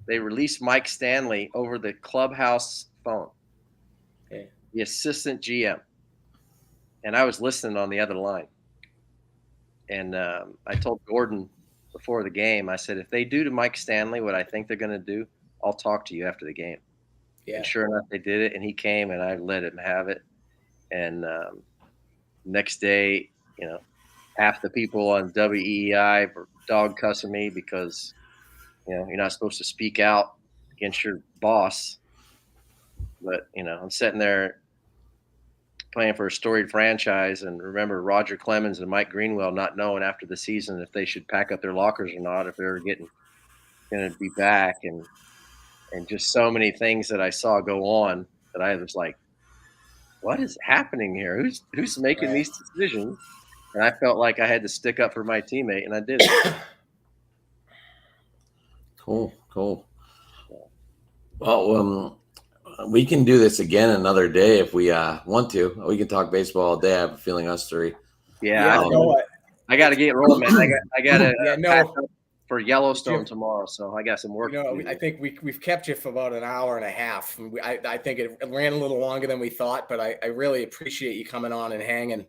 They released Mike Stanley over the clubhouse phone. Okay. The assistant GM. And I was listening on the other line. And I told Gordon before the game, I said, if they do to Mike Stanley what I think they're going to do, I'll talk to you after the game. Yeah. And sure enough, they did it. And he came and I let him have it. And next day, half the people on WEEI were dog cussing me because, you're not supposed to speak out against your boss. But, I'm sitting there playing for a storied franchise and remember Roger Clemens and Mike Greenwell not knowing after the season if they should pack up their lockers or not, if they were going to be back. And just so many things that I saw go on that I was like, what is happening here? Who's making these decisions? And I felt like I had to stick up for my teammate, and I did it. Cool. Well, we can do this again another day if we want to. We can talk baseball all day. I have a feeling us three. Yeah, I got to get rolling, man. I got to pack up for Yellowstone tomorrow, so I got some work. I think we've kept you for about an hour and a half. I think it ran a little longer than we thought, but I really appreciate you coming on and hanging.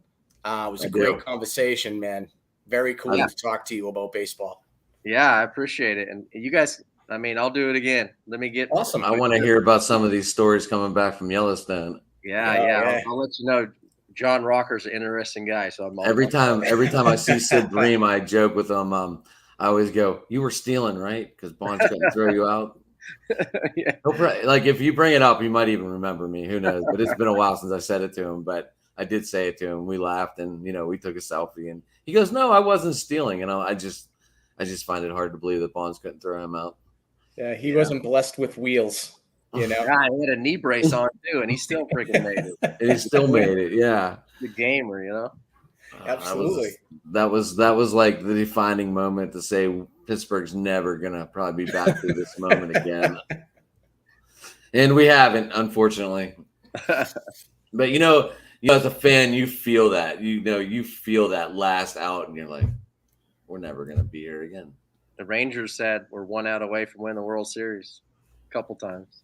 It was a great conversation, man. Very cool to talk to you about baseball. Yeah, I appreciate it. And you guys, I'll do it again. Let me get awesome. I want to hear about some of these stories coming back from Yellowstone. Yeah. I'll let you know. John Rocker's an interesting guy. So every time I see Sid Bream, I joke with him. I always go, "You were stealing, right?" Because Bonds couldn't throw you out. Yeah. Like if you bring it up, you might even remember me. Who knows? But it's been a while since I said it to him. But I did say it to him. We laughed and we took a selfie. And he goes, "No, I wasn't stealing." And I just find it hard to believe that Bonds couldn't throw him out. Yeah, he wasn't blessed with wheels, you know. Yeah, he had a knee brace on too, and he still freaking made it. And he still made it. Yeah. The gamer, you know. Absolutely. That was like the defining moment to say Pittsburgh's never gonna probably be back to this moment again. And we haven't, unfortunately. But you know, as a fan, you feel that. You feel that last out, and you're like, we're never gonna be here again. The Rangers said we're 1 out away from winning the World Series a couple times.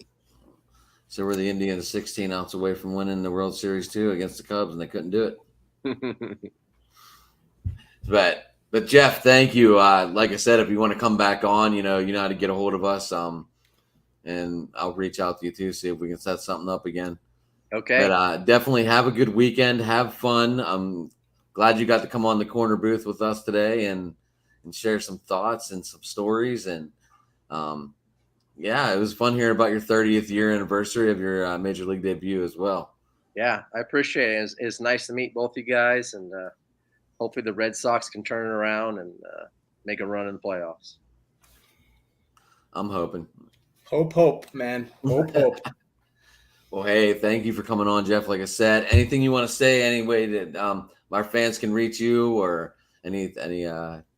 So were the Indians 16 outs away from winning the World Series too against the Cubs, and they couldn't do it. But Jeff, thank you. Like I said, if you want to come back on, you know how to get a hold of us. And I'll reach out to you too, see if we can set something up again. Okay. But definitely have a good weekend. Have fun. I'm glad you got to come on the corner booth with us today and share some thoughts and some stories. And yeah, it was fun hearing about your 30th year anniversary of your Major League debut as well. Yeah, I appreciate it. It's nice to meet both you guys, and hopefully the Red Sox can turn it around and make a run in the playoffs. I'm hoping. Hope, man. Hope. Well, hey, thank you for coming on, Jeff. Like I said, anything you want to say, any way that our fans can reach you, or any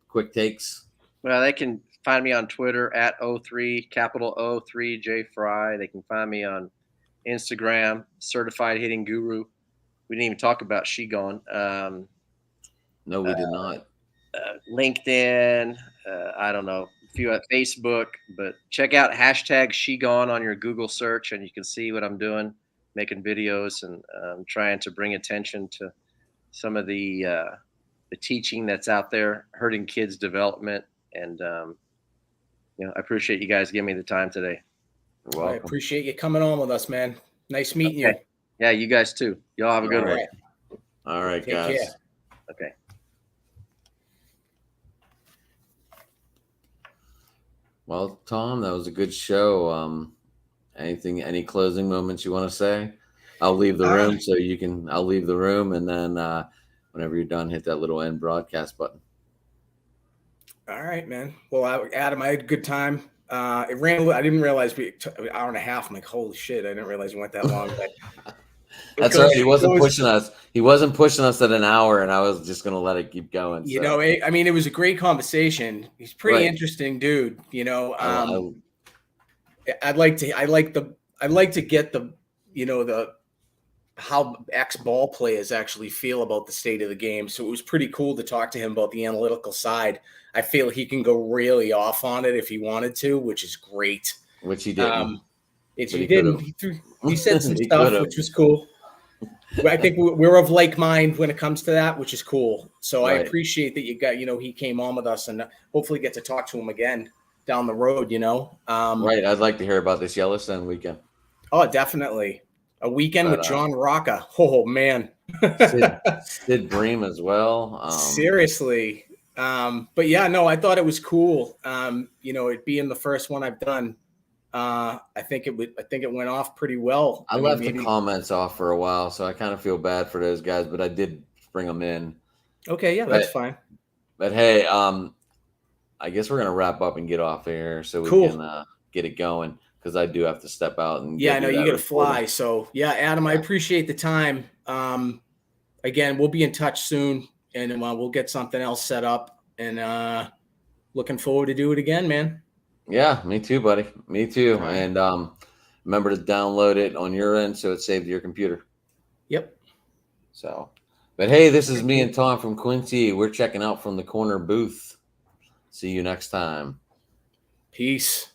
quick takes? Well, they can find me on Twitter at O3, capital O3 J Fry. They can find me on Instagram, Certified Hitting Guru. We didn't even talk about She Gone. No, we did not. LinkedIn, I don't know, a few at Facebook, but check out hashtag She Gone on your Google search, and you can see what I'm doing, making videos and trying to bring attention to some of the teaching that's out there, hurting kids' development. And I appreciate you guys giving me the time today. You're welcome. I appreciate you coming on with us, man. Nice meeting you. Yeah, you guys too. Y'all have a good one. All right, Take guys. care. Okay. Well, Tom, that was a good show. Any closing moments you want to say? I'll leave the room I'll leave the room, and then whenever you're done, hit that little end broadcast button. All right, man. Well, Adam, I had a good time. It ran. I didn't realize we took an hour and a half. I'm like, holy shit! I didn't realize we went that long. But That's right. He wasn't pushing us. He wasn't pushing us at an hour, and I was just gonna let it keep going. You know, I mean, it was a great conversation. He's a pretty interesting dude. You know, I like to get the how ex-ball players actually feel about the state of the game. So it was pretty cool to talk to him about the analytical side. I feel he can go really off on it if he wanted to, which is great. Which he didn't. He didn't. He said some stuff, which was cool. I think we're of like mind when it comes to that, which is cool. So Right. I appreciate that he came on with us, and hopefully get to talk to him again down the road, Right. I'd like to hear about this Yellowstone weekend. Oh, definitely. A weekend with John Rocca. Oh, man. Sid Bream as well. Seriously. But yeah, no, I thought it was cool. It being the first one I've done. I think it went off pretty well. I left the comments off for a while, so I kind of feel bad for those guys, but I did bring them in. Okay, yeah, that's fine. But hey, I guess we're gonna wrap up and get off of here so we can get it going, because I do have to step out and I know you got to fly. So yeah, Adam, I appreciate the time. Again, we'll be in touch soon, and we'll get something else set up. And looking forward to do it again, man. Yeah, me too, buddy. Me too. Right. And remember to download it on your end so it's saved to your computer. Yep. So, but hey, this is me and Tom from Quincy. We're checking out from the corner booth. See you next time. Peace.